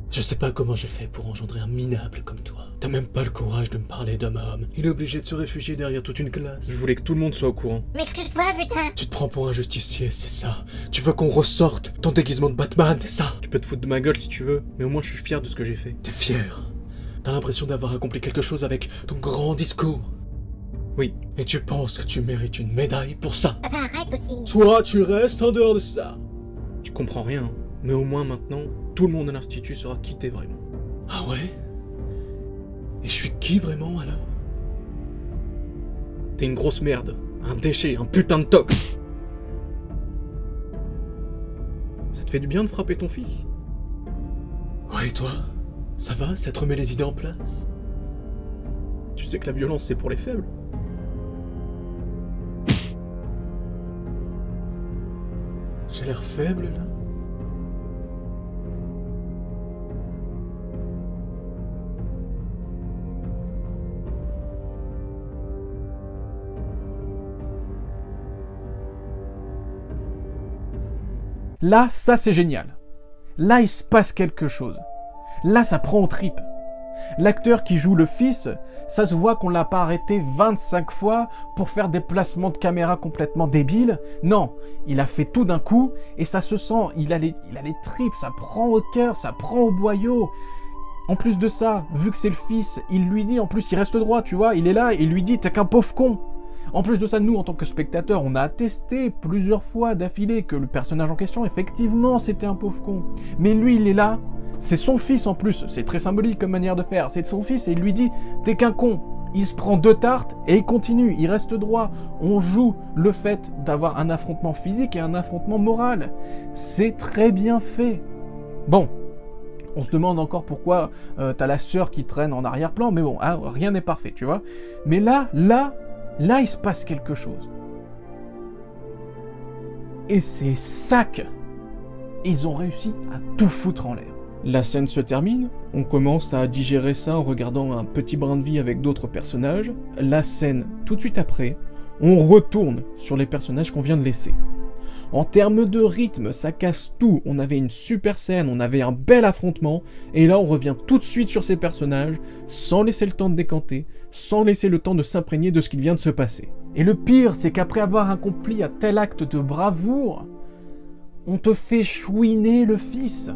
Je sais pas comment j'ai fait pour engendrer un minable comme toi. T'as même pas le courage de me parler d'homme à homme. Il est obligé de se réfugier derrière toute une classe. Je voulais que tout le monde soit au courant. Mais excuse-toi, putain! Tu te prends pour un justicier, c'est ça. Tu veux qu'on ressorte ton déguisement de Batman, c'est ça. Tu peux te foutre de ma gueule si tu veux, mais au moins je suis fier de ce que j'ai fait. T'es fier? T'as l'impression d'avoir accompli quelque chose avec ton grand discours? Oui. Et tu penses que tu mérites une médaille pour ça? Papa, arrête aussi! Toi, tu restes en dehors de ça. Tu comprends rien, mais au moins maintenant, tout le monde de l'Institut sera quitté vraiment. Ah ouais? Et je suis qui vraiment alors? T'es une grosse merde, un déchet, un putain de tox. Ça te fait du bien de frapper ton fils? Ouais, et toi? Ça va? Ça te remet les idées en place? Tu sais que la violence c'est pour les faibles. J'ai l'air faible là? Là, ça c'est génial. Là, il se passe quelque chose. Là, ça prend aux tripes. L'acteur qui joue le fils, ça se voit qu'on l'a pas arrêté 25 fois pour faire des placements de caméra complètement débiles. Non, il a fait tout d'un coup et ça se sent, il a les tripes, ça prend au cœur, ça prend au boyau. En plus de ça, vu que c'est le fils, il lui dit, en plus il reste droit, tu vois, il est là et il lui dit « t'es qu'un pauvre con ». En plus de ça, nous, en tant que spectateurs, on a attesté plusieurs fois d'affilée que le personnage en question, effectivement, c'était un pauvre con. Mais lui, il est là, c'est son fils en plus, c'est très symbolique comme manière de faire, c'est son fils et il lui dit « t'es qu'un con ». Il se prend 2 tartes et il continue, il reste droit. On joue le fait d'avoir un affrontement physique et un affrontement moral. C'est très bien fait. Bon, on se demande encore pourquoi t'as la sœur qui traîne en arrière-plan, mais bon, hein, rien n'est parfait, tu vois. Mais là, il se passe quelque chose. Et c'est sac. Ils ont réussi à tout foutre en l'air. La scène se termine, on commence à digérer ça en regardant un petit brin de vie avec d'autres personnages. La scène, tout de suite après, on retourne sur les personnages qu'on vient de laisser. En termes de rythme, ça casse tout. On avait une super scène, on avait un bel affrontement, et là on revient tout de suite sur ces personnages, sans laisser le temps de décanter, sans laisser le temps de s'imprégner de ce qui vient de se passer. Et le pire, c'est qu'après avoir accompli un tel acte de bravoure, on te fait chouiner le fils.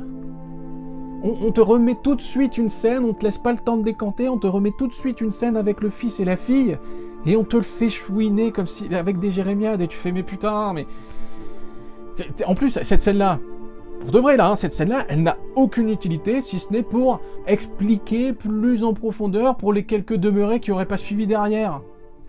On te remet tout de suite une scène, on te laisse pas le temps de décanter, on te remet tout de suite une scène avec le fils et la fille, et on te le fait chouiner comme si avec des jérémiades, et tu fais mais putain, mais... En plus, cette scène-là, pour de vrai là, hein, cette scène-là, elle n'a aucune utilité, si ce n'est pour expliquer plus en profondeur pour les quelques demeurés qui n'auraient pas suivi derrière.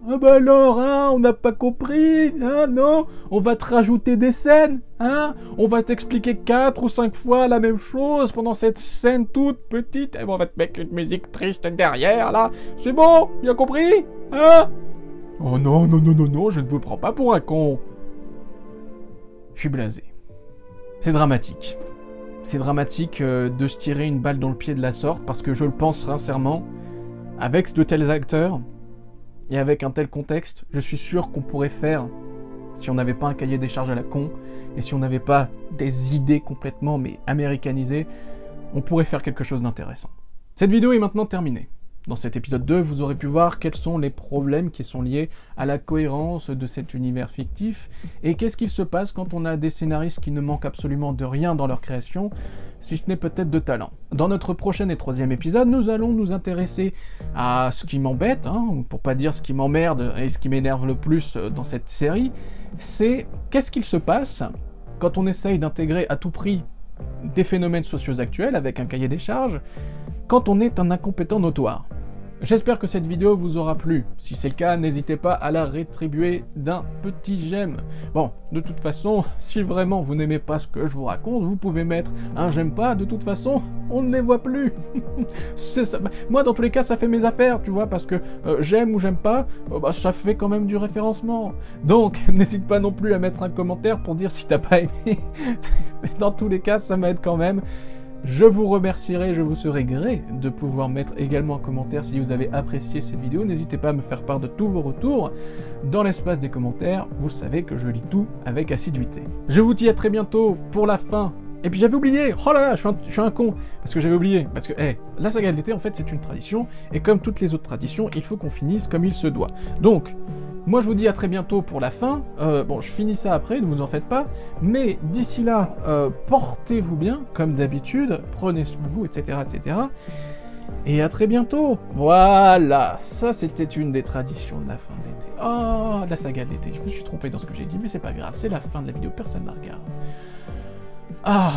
Ah bah alors, hein, on n'a pas compris, hein, non? On va te rajouter des scènes, hein? On va t'expliquer 4 ou 5 fois la même chose pendant cette scène toute petite, et on va te mettre une musique triste derrière, là. C'est bon? Bien compris? Hein? Oh non, non, non, non, non, je ne vous prends pas pour un con. Je suis blasé. C'est dramatique. C'est dramatique de se tirer une balle dans le pied de la sorte, parce que je le pense sincèrement, avec de tels acteurs, et avec un tel contexte, je suis sûr qu'on pourrait faire, si on n'avait pas un cahier des charges à la con, et si on n'avait pas des idées complètement mais américanisées, on pourrait faire quelque chose d'intéressant. Cette vidéo est maintenant terminée. Dans cet épisode 2, vous aurez pu voir quels sont les problèmes qui sont liés à la cohérence de cet univers fictif, et qu'est-ce qu'il se passe quand on a des scénaristes qui ne manquent absolument de rien dans leur création, si ce n'est peut-être de talent. Dans notre prochain et 3e épisode, nous allons nous intéresser à ce qui m'embête, hein, pour pas dire ce qui m'emmerde et ce qui m'énerve le plus dans cette série, c'est qu'est-ce qu'il se passe quand on essaye d'intégrer à tout prix des phénomènes sociaux actuels avec un cahier des charges, quand on est un incompétent notoire. J'espère que cette vidéo vous aura plu. Si c'est le cas, n'hésitez pas à la rétribuer d'un petit j'aime. Bon, de toute façon, si vraiment vous n'aimez pas ce que je vous raconte, vous pouvez mettre un j'aime pas, de toute façon, on ne les voit plus. Ça. Moi, dans tous les cas, ça fait mes affaires, tu vois, parce que j'aime ou j'aime pas, bah, ça fait quand même du référencement. Donc, n'hésite pas non plus à mettre un commentaire pour dire si t'as pas aimé. Dans tous les cas, ça m'aide quand même. Je vous remercierai, je vous serai gré de pouvoir mettre également un commentaire si vous avez apprécié cette vidéo. N'hésitez pas à me faire part de tous vos retours dans l'espace des commentaires. Vous savez que je lis tout avec assiduité. Je vous dis à très bientôt pour la fin. Et puis j'avais oublié, oh là là, je suis un con, parce que j'avais oublié, parce que, la saga de l'été, en fait, c'est une tradition, et comme toutes les autres traditions, il faut qu'on finisse comme il se doit. Donc, moi je vous dis à très bientôt pour la fin, bon, je finis ça après, ne vous en faites pas, mais d'ici là, portez-vous bien, comme d'habitude, prenez soin de vous, etc., etc., et à très bientôt. Voilà, ça c'était une des traditions de la fin de l'été. Oh, de la saga de l'été, je me suis trompé dans ce que j'ai dit, mais c'est pas grave, c'est la fin de la vidéo, personne ne la regarde. Ah.